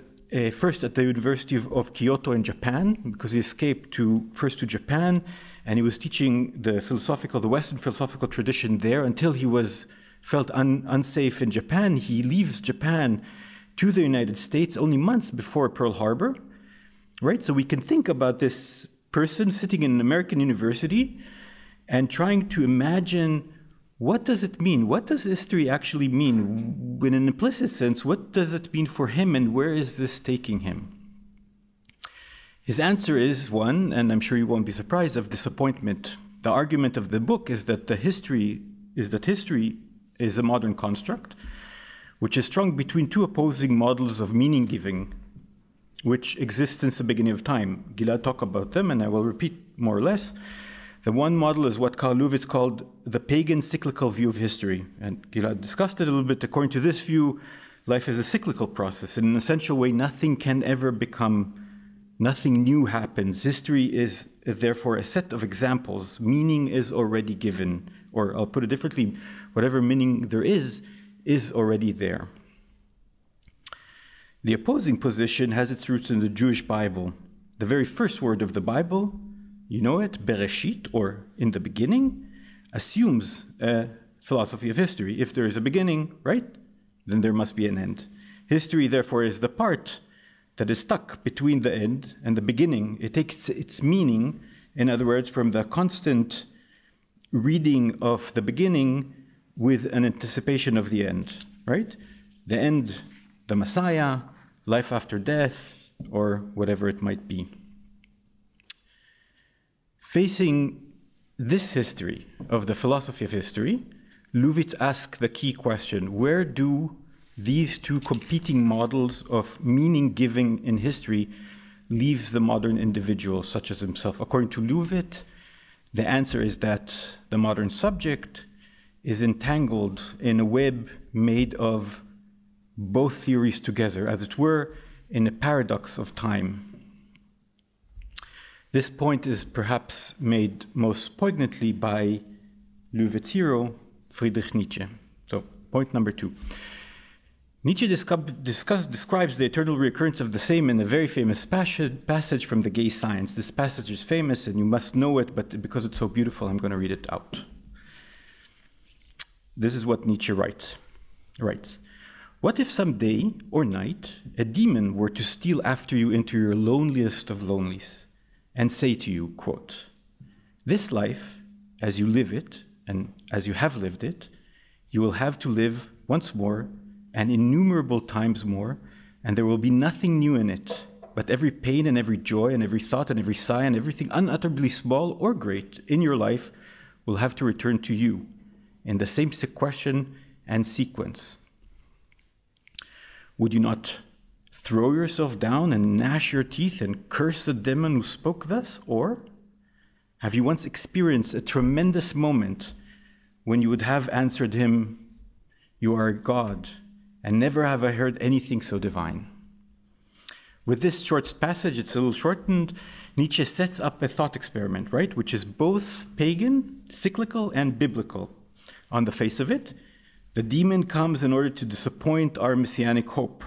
first at the University of Kyoto in Japan, because he escaped first to Japan, and he was teaching the Western philosophical tradition there until he felt unsafe in Japan. He leaves Japan to the United States only months before Pearl Harbor, right? So we can think about this person sitting in an American university and trying to imagine, what does it mean? What does history actually mean? In an implicit sense, what does it mean for him, and where is this taking him? His answer is one, and I'm sure you won't be surprised, of disappointment. The argument of the book is that history is a modern construct, which is strung between two opposing models of meaning-giving, which exist since the beginning of time. Gilad talked about them, and I will repeat more or less. The one model is what Karl Löwit called the pagan cyclical view of history. And Gilad discussed it a little bit. According to this view, life is a cyclical process. In an essential way, nothing new happens. History is therefore a set of examples. Meaning is already given. Or I'll put it differently, whatever meaning there is already there. The opposing position has its roots in the Jewish Bible. The very first word of the Bible, you know it, Bereshit, or in the beginning, assumes a philosophy of history. If there is a beginning, right, then there must be an end. History, therefore, is the part that is stuck between the end and the beginning. It takes its meaning, in other words, from the constant reading of the beginning with an anticipation of the end, right? The end, the Messiah, life after death, or whatever it might be. Facing this history of the philosophy of history, Löwit asked the key question: where do these two competing models of meaning-giving in history leave the modern individual, such as himself? According to Löwit, the answer is that the modern subject is entangled in a web made of both theories together, as it were, in a paradox of time. This point is perhaps made most poignantly by Löwit's hero, Friedrich Nietzsche. So, point number 2. Nietzsche describes the eternal recurrence of the same in a very famous passage from The Gay Science. This passage is famous and you must know it, but because it's so beautiful, I'm going to read it out. This is what Nietzsche writes. What if some day or night a demon were to steal after you into your loneliest of lonelies and say to you, quote, "This life, as you live it and as you have lived it, you will have to live once more and innumerable times more, and there will be nothing new in it, but every pain and every joy and every thought and every sigh and everything unutterably small or great in your life will have to return to you in the same question and sequence. Would you not throw yourself down and gnash your teeth and curse the demon who spoke thus? Or have you once experienced a tremendous moment when you would have answered him, 'You are a God, and never have I heard anything so divine'?" With this short passage, it's a little shortened, Nietzsche sets up a thought experiment, right? Which is both pagan, cyclical, and biblical. On the face of it, the demon comes in order to disappoint our messianic hope.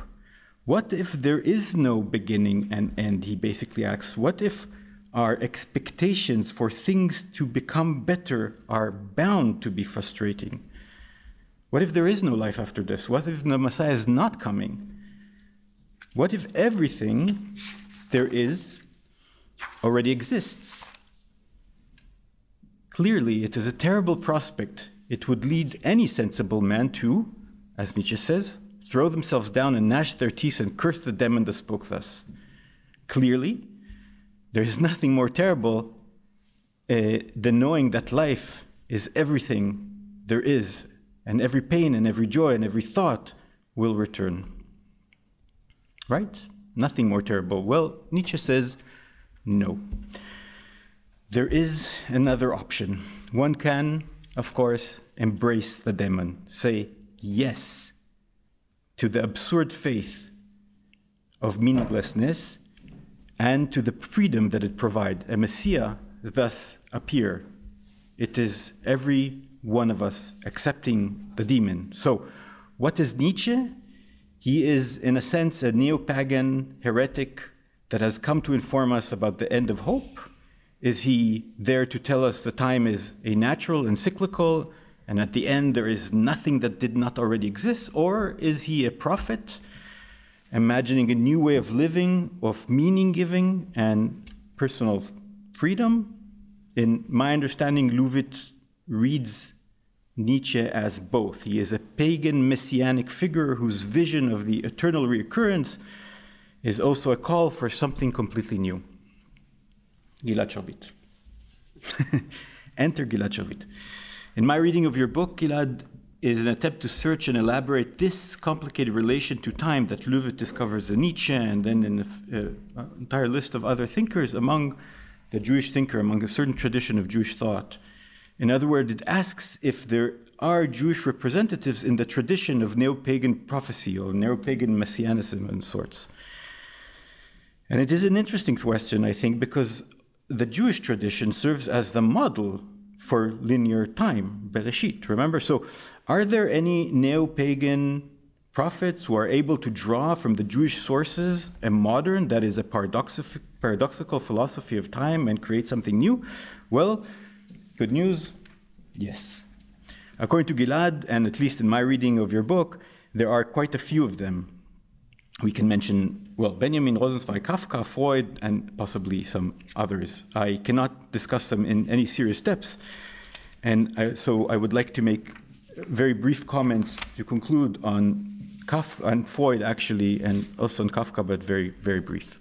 What if there is no beginning and end, he basically asks. What if our expectations for things to become better are bound to be frustrating? What if there is no life after this? What if the Messiah is not coming? What if everything there is already exists? Clearly, it is a terrible prospect. It would lead any sensible man to, as Nietzsche says, throw themselves down and gnash their teeth and curse the demon that spoke thus. Clearly, there is nothing more terrible than knowing that life is everything there is, and every pain and every joy and every thought will return. Right? Nothing more terrible. Well, Nietzsche says no. There is another option. One can, of course, embrace the demon, say yes to the absurd faith of meaninglessness and to the freedom that it provides. A Messiah thus appear. It is every one of us accepting the demon. So, what is Nietzsche? He is, in a sense, a neo-pagan heretic that has come to inform us about the end of hope. Is he there to tell us the time is a natural and cyclical, and at the end there is nothing that did not already exist? Or is he a prophet, imagining a new way of living, of meaning-giving and personal freedom? In my understanding, Löwit reads Nietzsche as both. He is a pagan messianic figure whose vision of the eternal reoccurrence is also a call for something completely new. Gilad Sharvit. Enter Gilad Sharvit. In my reading of your book, Gilad, is an attempt to search and elaborate this complicated relation to time that Löwit discovers in Nietzsche and then in an entire list of other thinkers among the Jewish thinker, among a certain tradition of Jewish thought. In other words, it asks if there are Jewish representatives in the tradition of neo-pagan prophecy or neo-pagan messianism and sorts. And it is an interesting question, I think, because the Jewish tradition serves as the model for linear time, Bereshit, remember? So are there any neo-pagan prophets who are able to draw from the Jewish sources a modern, that is a paradoxical philosophy of time and create something new? Well, good news, yes. According to Gilad, and at least in my reading of your book, there are quite a few of them. We can mention, well, Benjamin, Rosenzweig, Kafka, Freud, and possibly some others. I cannot discuss them in any serious depths. And so I would like to make very brief comments to conclude on Kafka and Freud, actually, and also on Kafka, but very, very brief.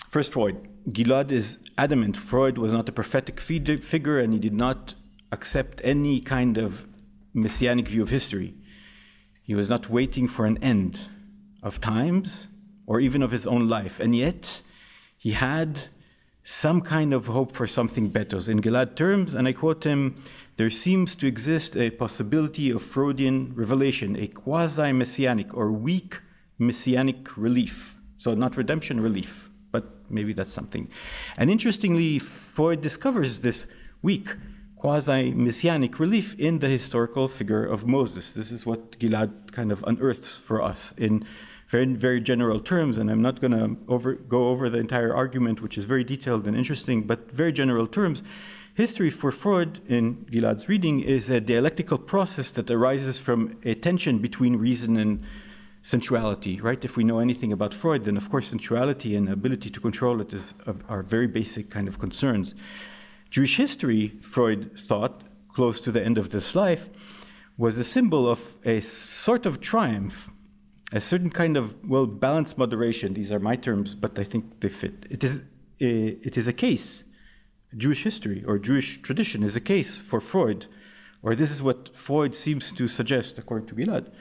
First, Freud. Gilad is adamant Freud was not a prophetic figure, and he did not accept any kind of messianic view of history. He was not waiting for an end of times or even of his own life, and yet he had some kind of hope for something better. In Gilad terms, and I quote him, there seems to exist a possibility of Freudian revelation, a quasi-messianic or weak messianic relief. So not redemption, relief, but maybe that's something. And interestingly, Freud discovers this weak quasi-messianic relief in the historical figure of Moses. This is what Gilad kind of unearths for us in very, very general terms, and I'm not going to go over the entire argument, which is very detailed and interesting, but very general terms. History for Freud, in Gilad's reading, is a dialectical process that arises from a tension between reason and sensuality, right? If we know anything about Freud, then of course sensuality and ability to control it are very basic kind of concerns. Jewish history, Freud thought, close to the end of this life, was a symbol of a sort of triumph, a certain kind of, well, balanced moderation. These are my terms, but I think they fit. It is a case. Jewish history or Jewish tradition is a case for Freud, or this is what Freud seems to suggest, according to Gilad.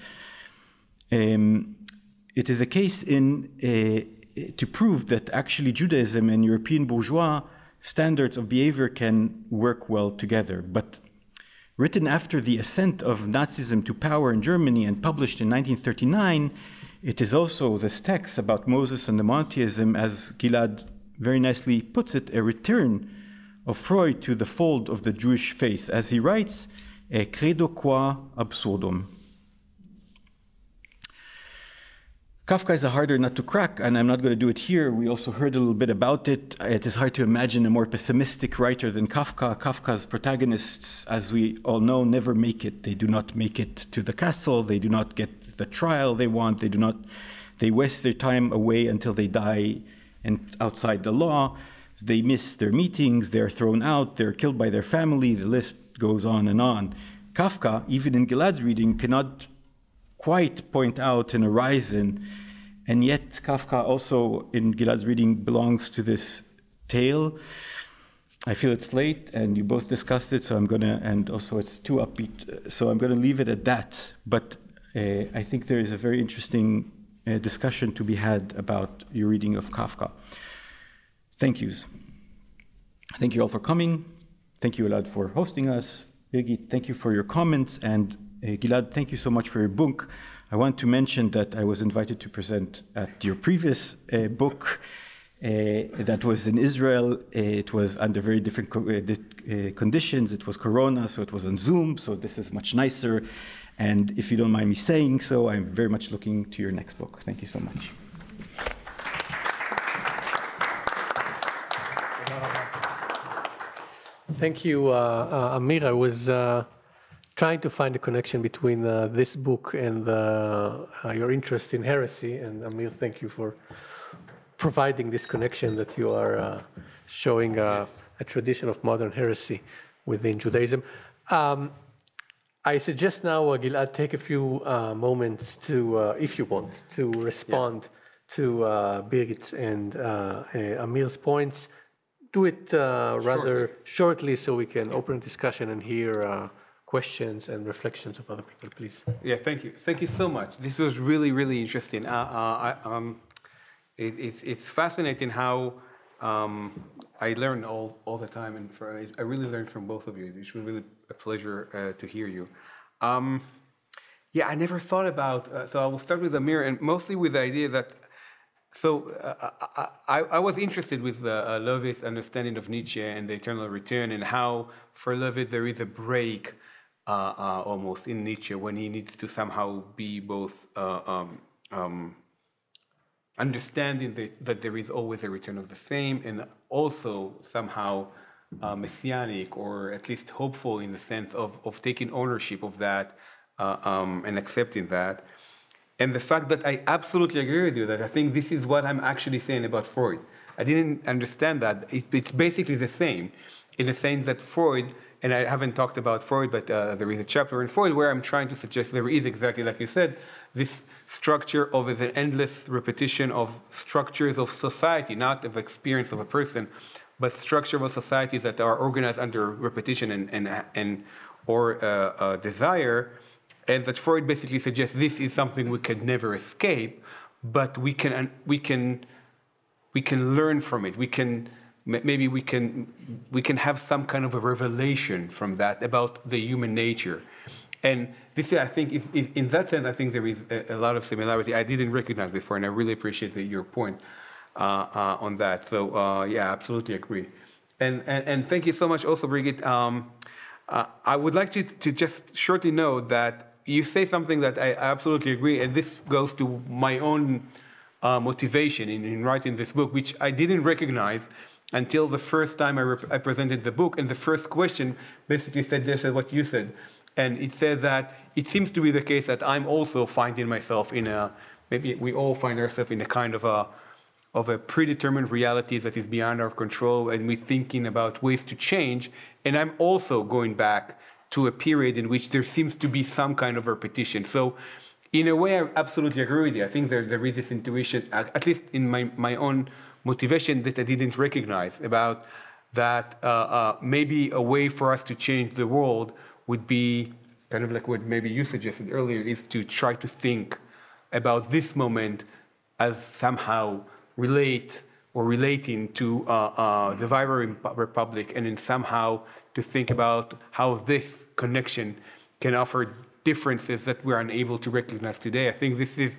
It is a case to prove that actually Judaism and European bourgeois standards of behavior can work well together. But written after the ascent of Nazism to power in Germany and published in 1939, it is also this text about Moses and the monotheism, as Gilad very nicely puts it, a return of Freud to the fold of the Jewish faith. As he writes, e credo qua absurdum. Kafka is a harder nut to crack, and I'm not going to do it here. We also heard a little bit about it. It is hard to imagine a more pessimistic writer than Kafka. Kafka's protagonists, as we all know, never make it. They do not make it to the castle. They do not get the trial they want. They waste their time away until they die and outside the law. They miss their meetings. They're thrown out. They're killed by their family. The list goes on and on. Kafka, even in Gilad's reading, cannot quite point out an horizon, and yet Kafka also in Gilad's reading belongs to this tale. I feel it's late, and you both discussed it, so and also it's too upbeat, so I'm gonna leave it at that. But I think there is a very interesting discussion to be had about your reading of Kafka. Thank yous. Thank you all for coming. Thank you, Gilad, for hosting us. Birgit, thank you for your comments. And Gilad, thank you so much for your book. I want to mention that I was invited to present at your previous book that was in Israel. It was under very different conditions. It was Corona, so it was on Zoom, so this is much nicer. And if you don't mind me saying so, I'm very much looking to your next book. Thank you so much. Thank you, Amir. I was trying to find a connection between this book and your interest in heresy. And Amir, thank you for providing this connection that you are showing a tradition of modern heresy within Judaism. I suggest now, Gilad, take a few moments to, if you want, to respond to Birgit's and Amir's points. Do it rather shortly so we can open a discussion and hear questions and reflections of other people, please. Yeah, thank you. Thank you so much. This was really, really interesting. It's fascinating how I learn all the time, and I really learned from both of you. It's really a pleasure to hear you. Yeah, I never thought about, so I will start with Amir, and mostly with the idea that, I was interested with Löwith's understanding of Nietzsche and the eternal return, and how for Löwith there is a break almost in Nietzsche when he needs to somehow be both understanding that there is always a return of the same, and also somehow messianic, or at least hopeful in the sense of taking ownership of that and accepting that. And the fact that I absolutely agree with you, that I think this is what I'm actually saying about Freud. I didn't understand that. It's basically the same, in the sense that Freud, and I haven't talked about Freud, but there is a chapter in Freud where I'm trying to suggest there is, exactly like you said, this structure of an endless repetition of structures of society, not of experience of a person, but structure of societies that are organized under repetition or desire. And that Freud basically suggests this is something we can never escape, but we can learn from it. We can have some kind of a revelation from that about the human nature. And this, I think, is in that sense, I think there is a lot of similarity I didn't recognize before, and I really appreciate your point on that. So yeah, absolutely agree. And thank you so much also, Birgit. I would like to just shortly note that you say something that I absolutely agree, and this goes to my own motivation in writing this book, which I didn't recognize until the first time I presented the book, and the first question basically said this, what you said. And it says that it seems to be the case that I'm also finding myself in maybe we all find ourselves in a kind of a predetermined reality that is beyond our control, and we're thinking about ways to change. And I'm also going back to a period in which there seems to be some kind of repetition. So in a way, I absolutely agree with you. I think there is this intuition, at least in my own motivation, that I didn't recognize, about that maybe a way for us to change the world would be kind of like what maybe you suggested earlier, is to try to think about this moment as somehow relating to the Weimar Republic, and then somehow to think about how this connection can offer differences that we're unable to recognize today. I think this is,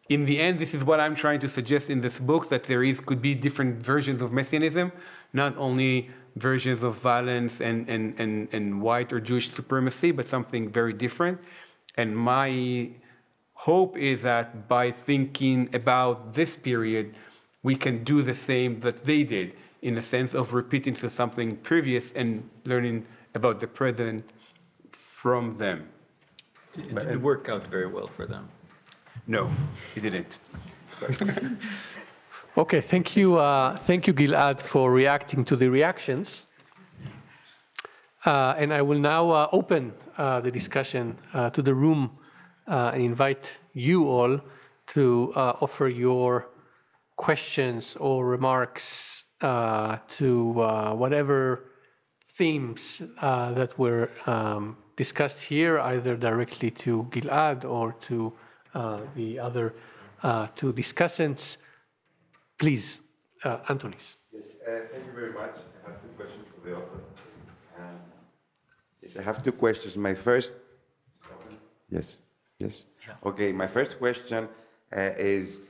in the end, this is what I'm trying to suggest in this book, that there could be different versions of Messianism, not only versions of violence and white or Jewish supremacy, but something very different. And my hope is that by thinking about this period, we can do the same that they did, in a sense of repeating to something previous and learning about the present from them. It didn't work out very well for them. No, it didn't. Okay, thank you, Gilad, for reacting to the reactions. And I will now open the discussion to the room and invite you all to offer your questions or remarks to whatever themes that were discussed here, either directly to Gilad or to the other to discussants. Please, Antonis. Yes, thank you very much. I have two questions for the author. Yes, I have two questions. My first... Yes, yes. Okay, my first question is,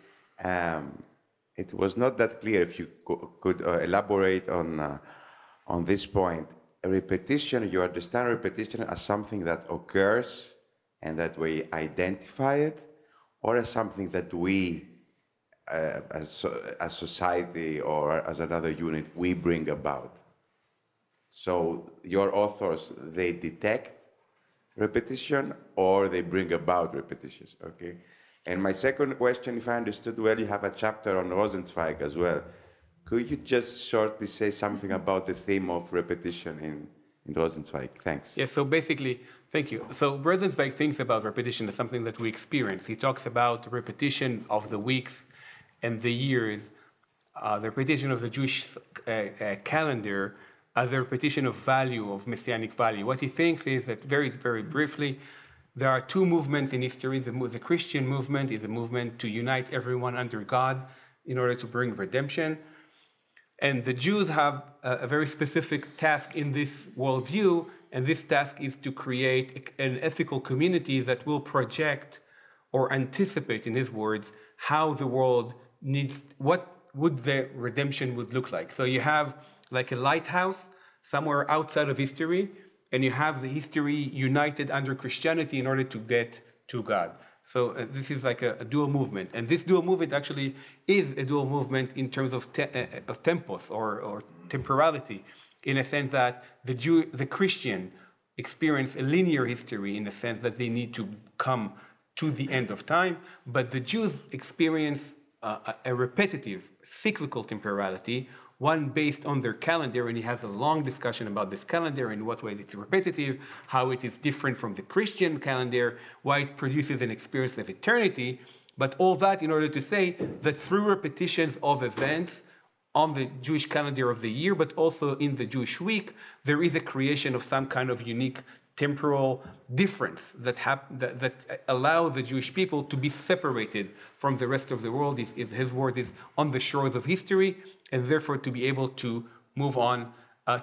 it was not that clear if you could elaborate on this point. Repetition, you understand repetition as something that occurs and that we identify it, or as something that we, as society or as another unit, we bring about? So your authors, they detect repetition or they bring about repetitions, okay? And my second question, if I understood well, you have a chapter on Rosenzweig as well. Could you just shortly say something about the theme of repetition in Rosenzweig? Thanks. Yes, so basically, thank you. So Rosenzweig thinks about repetition as something that we experience. He talks about repetition of the weeks and the years, the repetition of the Jewish calendar as a repetition of value, of messianic value. What he thinks is that, very, very briefly, there are two movements in history. The Christian movement is a movement to unite everyone under God in order to bring redemption. And the Jews have a very specific task in this worldview, and this task is to create an ethical community that will project or anticipate, in his words, how the world needs, what would the redemption would look like. So you have like a lighthouse somewhere outside of history, and you have the history united under Christianity in order to get to God. So this is like a dual movement. And this dual movement actually is a dual movement in terms of tempos or temporality, in a sense that the Christian experience a linear history in the sense that they need to come to the end of time, but the Jews experience a repetitive, cyclical temporality, one based on their calendar, and he has a long discussion about this calendar, in what way it's repetitive, how it is different from the Christian calendar, why it produces an experience of eternity, but all that in order to say that through repetitions of events on the Jewish calendar of the year, but also in the Jewish week, there is a creation of some kind of unique temporal difference that allow the Jewish people to be separated from the rest of the world. His word is on the shores of history, and therefore to be able to move on,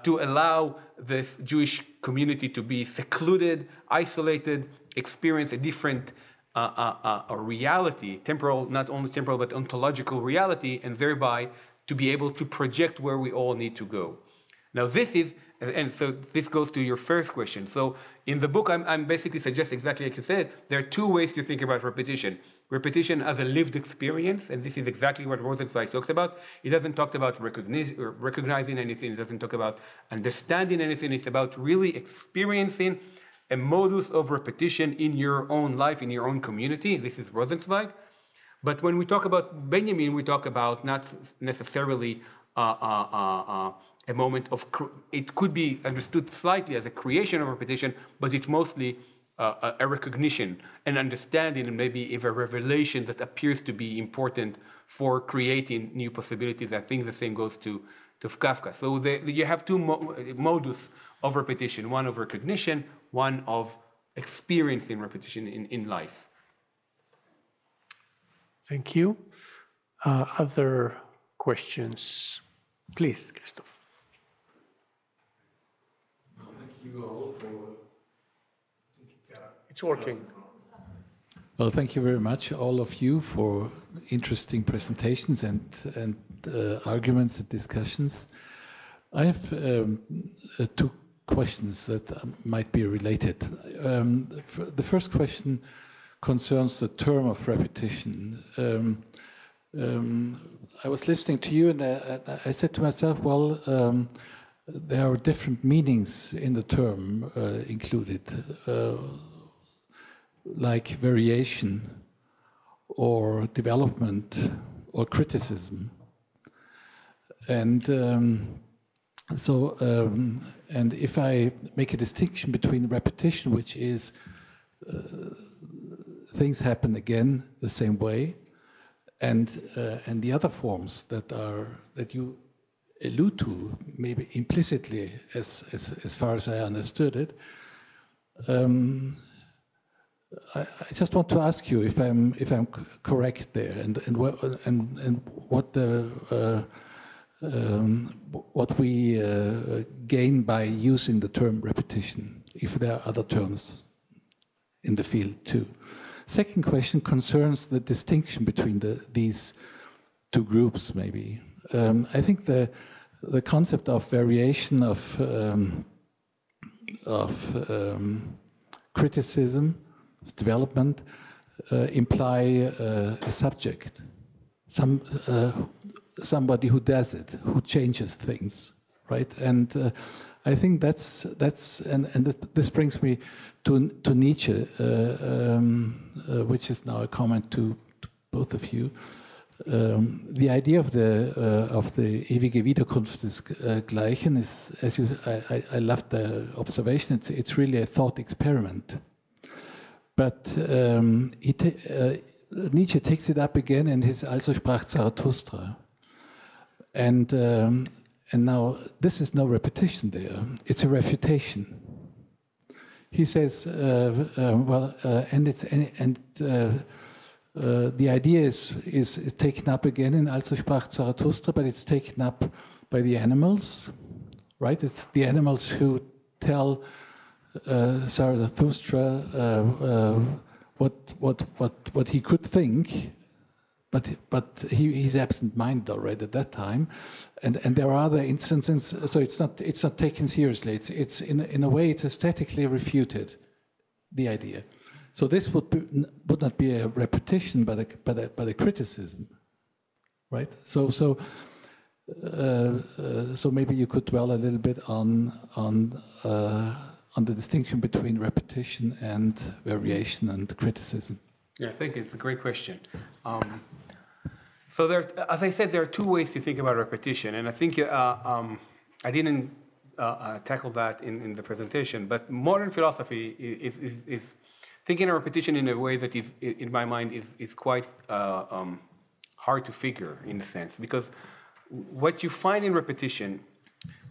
to allow this Jewish community to be secluded, isolated, experience a different reality, temporal, not only temporal, but ontological reality, and thereby to be able to project where we all need to go. Now this is, and so this goes to your first question. So in the book, I'm basically suggesting exactly like you said, there are two ways to think about repetition. Repetition as a lived experience, and this is exactly what Rosenzweig talked about. He doesn't talk about recognizing anything, he doesn't talk about understanding anything, it's about really experiencing a modus of repetition in your own life, in your own community. This is Rosenzweig. But when we talk about Benjamin, we talk about not necessarily a moment of, it could be understood slightly as a creation of repetition, but it's mostly a recognition, an understanding, and maybe even a revelation that appears to be important for creating new possibilities. I think the same goes to Kafka. So you have two modus of repetition, one of recognition, one of experiencing repetition in life. Thank you. Other questions? Please, Christoph. Thank you all for... It's working. Well, thank you very much, all of you, for interesting presentations and arguments and discussions. I have two questions that might be related. The first question concerns the term of repetition. I was listening to you and I said to myself, well, there are different meanings in the term included, like variation or development or criticism. And and if I make a distinction between repetition, which is things happen again the same way, and the other forms that you allude to, maybe implicitly, as far as I understood it, I just want to ask you if I'm correct there, and what what we gain by using the term repetition, if there are other terms in the field too. Second question concerns the distinction between these two groups, maybe. I think the concept of variation, of criticism, development, imply a subject, somebody who does it, who changes things, right? And I think that's this brings me to Nietzsche, which is now a comment to both of you. The idea of the ewige Wiederkunft des Gleichen is, as you, I loved the observation. It's really a thought experiment. But Nietzsche takes it up again in his Also sprach Zarathustra. And now this is no repetition there, it's a refutation. He says, the idea is taken up again in Also sprach Zarathustra, but it's taken up by the animals, right? It's the animals who tell Zarathustra what he could think, but he's absent-minded already at that time, and there are other instances. So it's not taken seriously. It's in a way it's aesthetically refuted, the idea. So this would not be a repetition, but a criticism, right? So maybe you could dwell a little bit on the distinction between repetition and variation and criticism. Yeah, I think it's a great question. So there, as I said, there are two ways to think about repetition, and I think I didn't tackle that in the presentation. But modern philosophy is thinking of repetition in a way that is, in my mind, is quite hard to figure in a sense, because what you find in repetition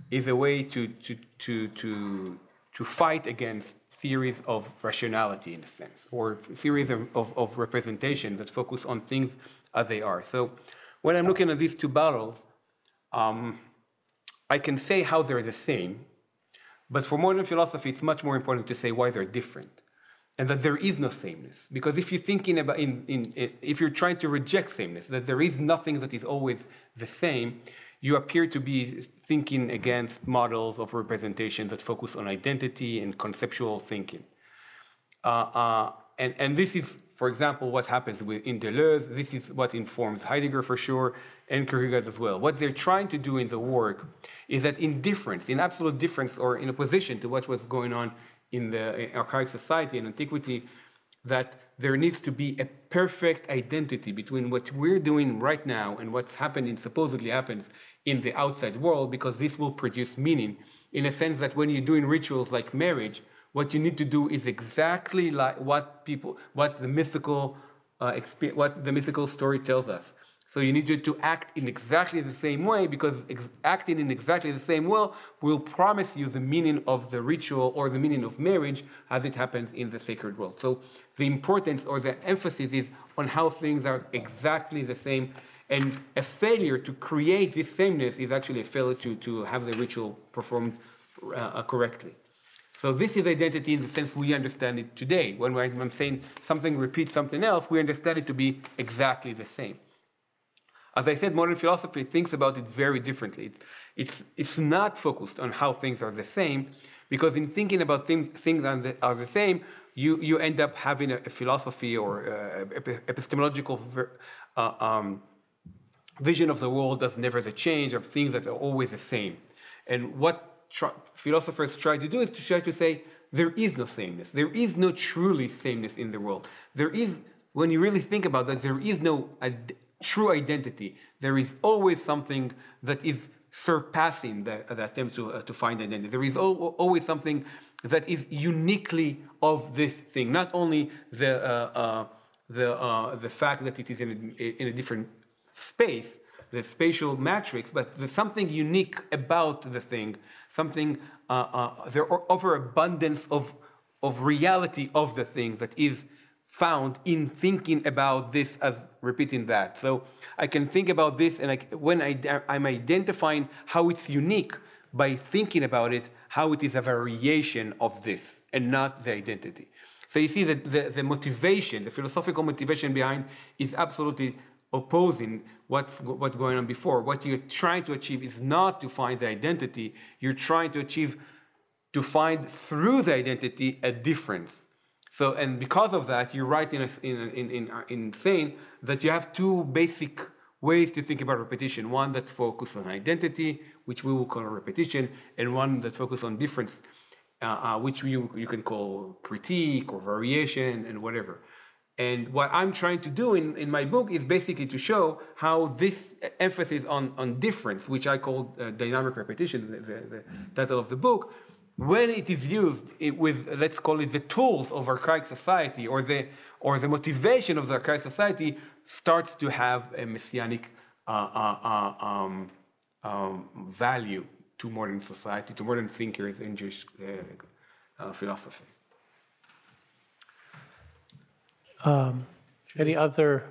is a way to fight against theories of rationality, in a sense, or theories of representation that focus on things as they are. So when I'm looking at these two battles, I can say how they're the same, but for modern philosophy, it's much more important to say why they're different, and that there is no sameness. Because if you're thinking about, if you're trying to reject sameness, that there is nothing that is always the same, you appear to be thinking against models of representation that focus on identity and conceptual thinking. And this is, for example, what happens in Deleuze. This is what informs Heidegger for sure, and Kierkegaard as well. What they're trying to do in the work is that in difference, in absolute difference, or in opposition to what was going on in the archaic society in antiquity, that there needs to be a perfect identity between what we're doing right now and what's happening, supposedly happens in the outside world, because this will produce meaning, in a sense that when you're doing rituals like marriage, what you need to do is exactly like what the mythical story tells us. So you need to act in exactly the same way, because acting in exactly the same way will promise you the meaning of the ritual or the meaning of marriage as it happens in the sacred world. So the importance or the emphasis is on how things are exactly the same, and a failure to create this sameness is actually a failure to have the ritual performed correctly. So this is identity in the sense we understand it today. When I'm saying something repeats something else, we understand it to be exactly the same. As I said, modern philosophy thinks about it very differently. It's not focused on how things are the same, because in thinking about things are the same, you end up having a philosophy or epistemological vision of the world that's never the change, of things that are always the same. And what philosophers try to do is to try to say there is no sameness. There is no truly sameness in the world. There is, when you really think about that, there is no true identity. There is always something that is surpassing the attempt to find identity. There is always something that is uniquely of this thing. Not only the fact that it is in a different space, the spatial matrix, but there's something unique about the thing, something, the overabundance of of reality of the thing that is found in thinking about this as repeating that. So I can think about this, and when I'm identifying how it's unique by thinking about it, how it is a variation of this and not the identity. So you see that the motivation, the philosophical motivation behind is absolutely opposing what's going on before. What you're trying to achieve is not to find the identity. You're trying to find through the identity a difference. So, and because of that, you're right in saying that you have two basic ways to think about repetition. One that focuses on identity, which we will call repetition, and one that focuses on difference, which you can call critique or variation and whatever. And what I'm trying to do in my book is basically to show how this emphasis on difference, which I call dynamic repetition, the title of the book, when it is used with, let's call it, the tools of archaic society or the motivation of the archaic society, starts to have a messianic value to modern society, to modern thinkers in Jewish philosophy. Any other?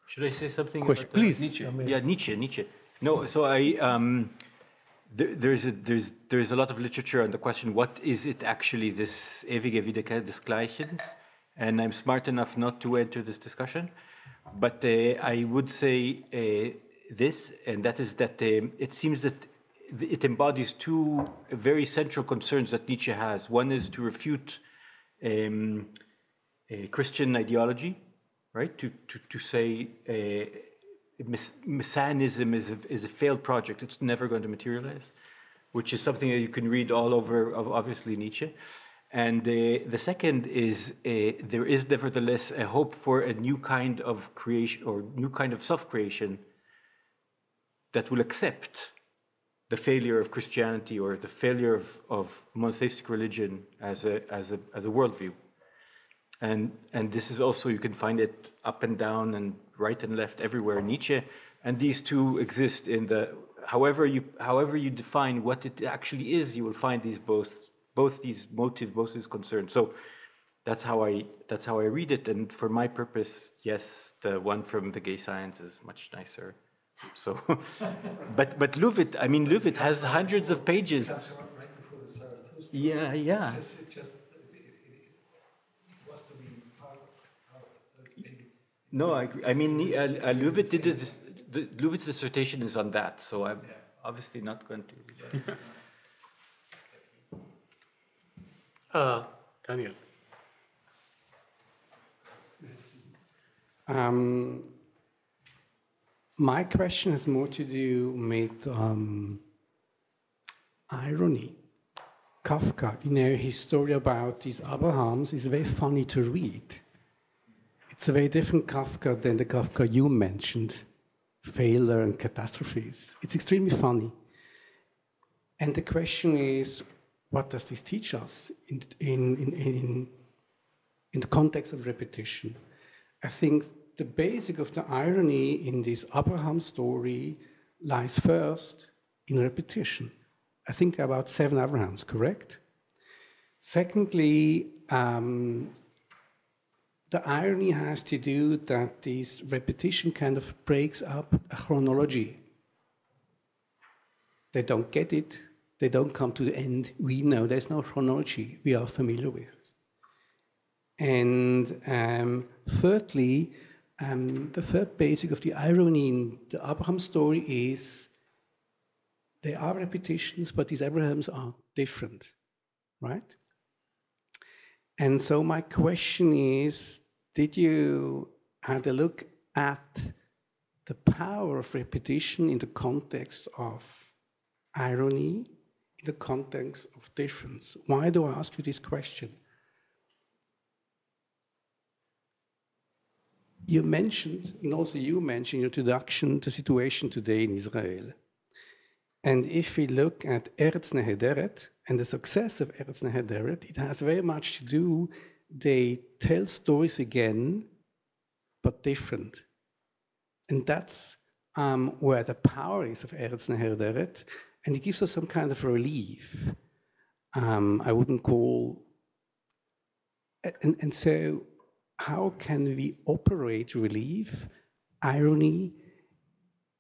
Should I say something question? about Please. Nietzsche? Amir. Yeah, Nietzsche. No, so there's a lot of literature on the question, what is it actually, this ewige Wiederkehr desgleichen? And I'm smart enough not to enter this discussion, but I would say this, and that is that it seems that it embodies two very central concerns that Nietzsche has. One is to refute Christian ideology, right? To say Messianism is a failed project. It's never going to materialize, which is something that you can read all over, obviously, Nietzsche. And the second is there is nevertheless a hope for a new kind of creation or new kind of self-creation that will accept the failure of Christianity or the failure of monotheistic religion as a worldview. And this is also, you can find it up and down and right and left everywhere in Nietzsche. And these two exist in the, however you define what it actually is, you will find these both these motives, both these concerns. So that's how I read it. And for my purpose, yes, the one from the gay science is much nicer. So, but Löwit, I mean, Löwit has hundreds of pages. Yeah. No, I agree. I mean, Löwit did it. Löwit's dissertation is on that, so I'm obviously not going to. Daniel. My question has more to do with irony. Kafka, his story about these Abrahams is very funny to read. It's a very different Kafka than the Kafka you mentioned, failure and catastrophes. It's extremely funny. And the question is, what does this teach us in the context of repetition? I think the basic of the irony in this Abraham story lies first in repetition. I think there are about 7 Abrahams, correct? Secondly, the irony has to do that this repetition kind of breaks up a chronology. They don't get it. They don't come to the end. We know there's no chronology we are familiar with. And thirdly, the third basic of the irony in the Abraham story is there are repetitions, but these Abrahams are different, right? And so my question is, did you have a look at the power of repetition in the context of irony, in the context of difference? Why do I ask you this question? You mentioned, and also you mentioned in your introduction, the situation today in Israel. And if we look at Eretz Nehederet and the success of Eretz Nehederet, it has very much to do, they tell stories again, but different. And that's where the power is of Eretz Nehederet, and it gives us some kind of relief. I wouldn't call And so how can we operate relief, irony,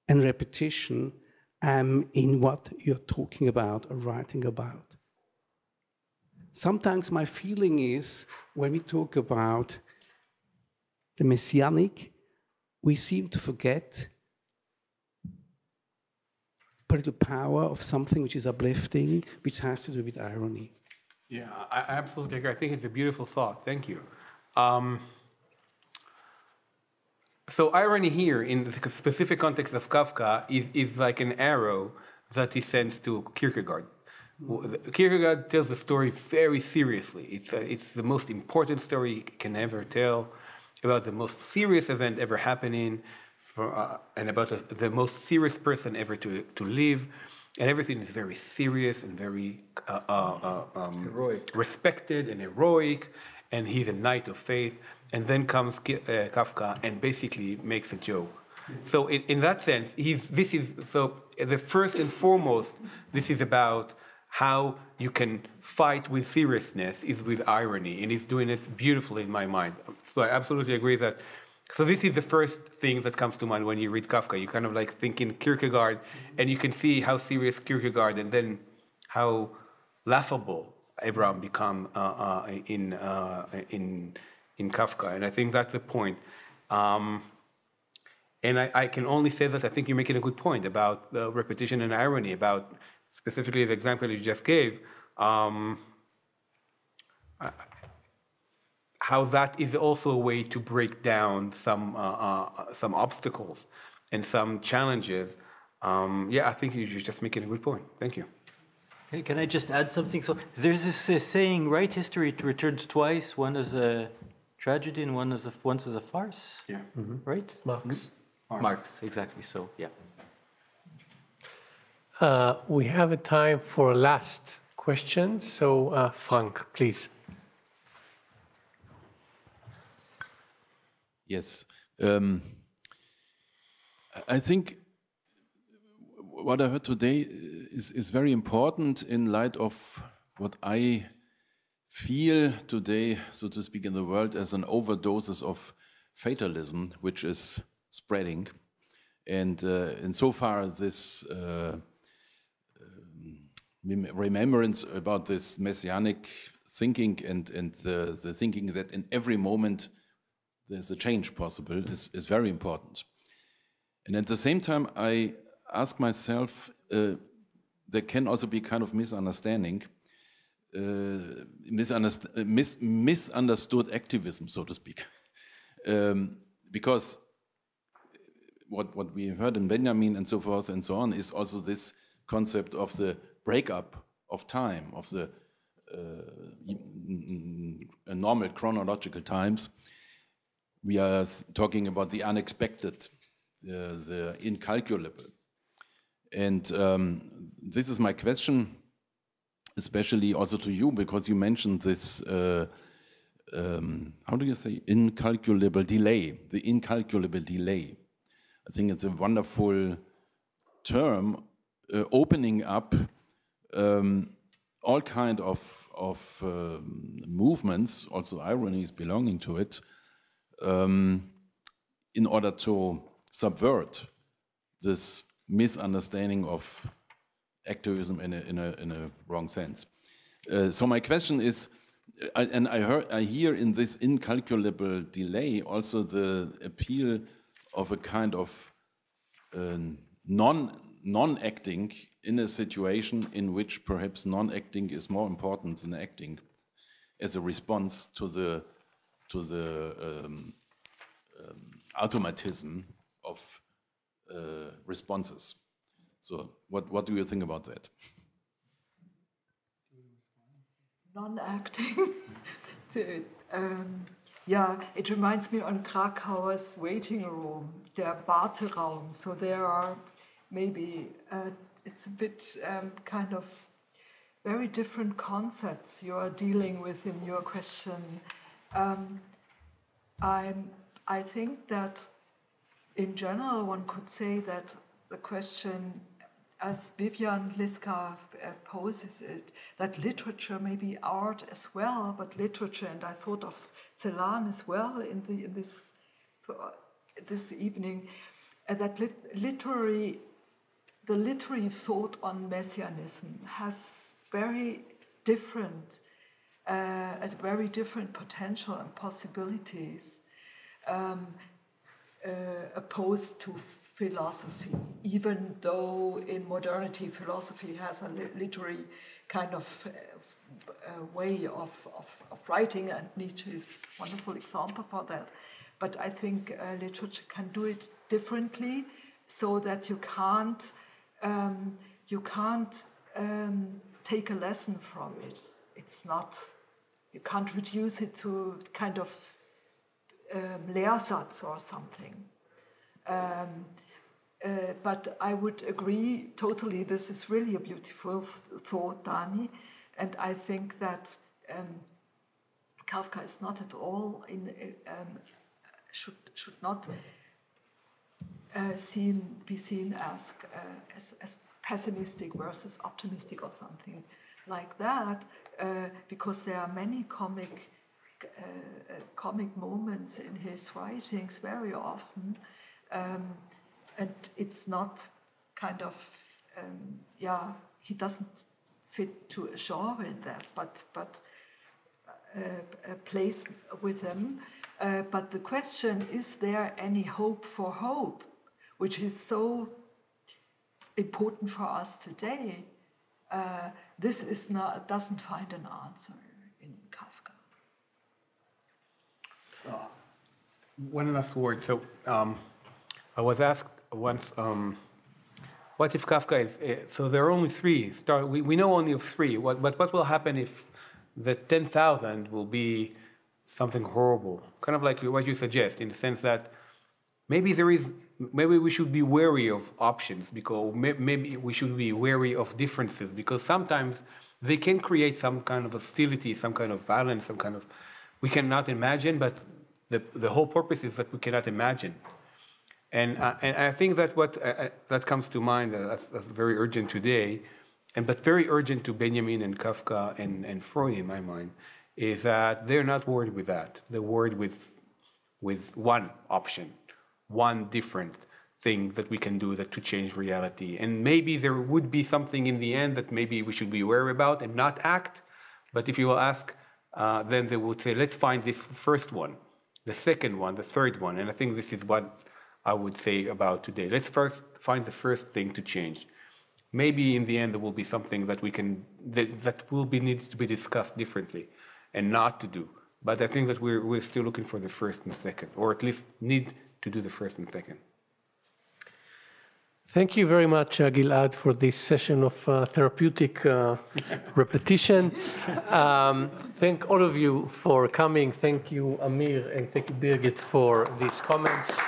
and repetition in what you're talking about or writing about? Sometimes my feeling is when we talk about the messianic, we seem to forget political power of something which is uplifting, which has to do with irony. Yeah, I absolutely agree. I think it's a beautiful thought. Thank you. So irony here, in the specific context of Kafka, is like an arrow that he sends to Kierkegaard. Kierkegaard tells the story very seriously. It's the most important story he can ever tell, about the most serious event ever happening, and about the most serious person ever to live. And everything is very serious and very respected and heroic, and he's a knight of faith. And then comes Kafka and basically makes a joke. So in that sense, the first and foremost, this is about how you can fight with seriousness is with irony, and he's doing it beautifully in my mind. So I absolutely agree that. So this is the first thing that comes to mind when you read Kafka. You kind of like think in Kierkegaard, and you can see how serious Kierkegaard, and then how laughable Abraham become in Kafka, and I think that's the point. And I can only say that I think you're making a good point about the repetition and irony, about specifically the example you just gave, how that is also a way to break down some obstacles and some challenges. Yeah, I think you're just making a good point. Thank you. Okay, can I just add something? So there's this saying, right? History returns twice, one as a tragedy and once as a farce. Yeah. Right? Marx. Marx, exactly. So, yeah. We have a time for a last question. So, Frank, please. Yes. I think what I heard today is very important in light of what I feel today, so to speak, in the world as an overdoses of fatalism, which is spreading. And insofar as this remembrance about this messianic thinking and the thinking that in every moment there's a change possible is very important. And at the same time, I ask myself, there can also be kind of misunderstanding, misunderstood activism, so to speak. Because what we heard in Benjamin and so forth and so on is also this concept of the breakup of time, of the normal chronological times. We are talking about the unexpected, the incalculable. And this is my question, especially also to you, because you mentioned this, how do you say, incalculable delay, the incalculable delay. I think it's a wonderful term, opening up all kind of movements, also ironies belonging to it, in order to subvert this misunderstanding of activism in a wrong sense. So my question is, and I hear in this incalculable delay also the appeal of a kind of non-acting in a situation in which perhaps non-acting is more important than acting as a response to the automatism of responses. So what do you think about that? Non-acting. Yeah, it reminds me on Krakauer's waiting room, der Warteraum. So there are maybe, it's a bit kind of very different concepts you are dealing with in your question. I think that in general one could say that the question as Vivian Liska poses it, that literature may be art as well, but literature, and I thought of Celan as well in this evening, that the literary thought on Messianism has very different potential and possibilities opposed to philosophy, even though in modernity philosophy has a literary kind of way of writing, and Nietzsche is a wonderful example for that. But I think literature can do it differently, so that you can't take a lesson from it. It's not, you can't reduce it to kind of Lehrsatz or something. But I would agree totally, this is really a beautiful thought, Dani, and I think that Kafka is not at all should not be seen as pessimistic versus optimistic or something like that, because there are many comic moments in his writings very often. And it's not kind of, he doesn't fit to a genre in that, but plays with them. But the question, is there any hope for hope, which is so important for us today? This is not, doesn't find an answer in Kafka. So, one last word. So I was asked once, what if Kafka is, so there are only three, we know only of three, what will happen if the 10,000 will be something horrible? Kind of like what you suggest, in the sense that maybe we should be wary of options, because maybe we should be wary of differences, because sometimes they can create some kind of hostility, some kind of violence, some kind of, we cannot imagine, but the whole purpose is that we cannot imagine. And I think that that comes to mind as very urgent today, but very urgent to Benjamin and Kafka and Freud in my mind, is that they're not worried with that. They're worried with one option, one different thing that we can do to change reality. And maybe there would be something in the end that maybe we should be wary about and not act. But if you will ask, then they would say, let's find this first one, the second one, the third one. And I think this is what I would say about today. Let's first find the first thing to change. Maybe in the end there will be something that that will be needed to be discussed differently and not to do. But I think that we're still looking for the first and second, or at least need to do the first and second. Thank you very much, Gilad, for this session of therapeutic repetition. Thank all of you for coming. Thank you, Amir, and thank you, Birgit, for these comments.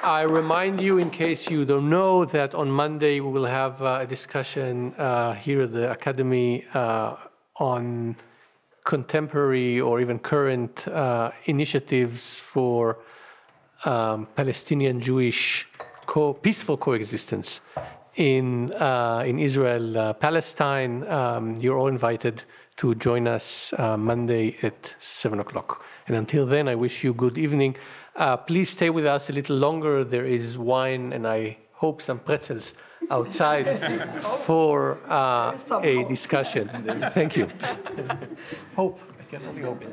I remind you, in case you don't know, that on Monday we will have a discussion here at the Academy on contemporary or even current initiatives for Palestinian-Jewish peaceful coexistence in Israel, Palestine. You're all invited to join us Monday at 7 o'clock. And until then, I wish you good evening. Please stay with us a little longer. There is wine and I hope some pretzels outside for a discussion. Thank you. Hope. I can only hope.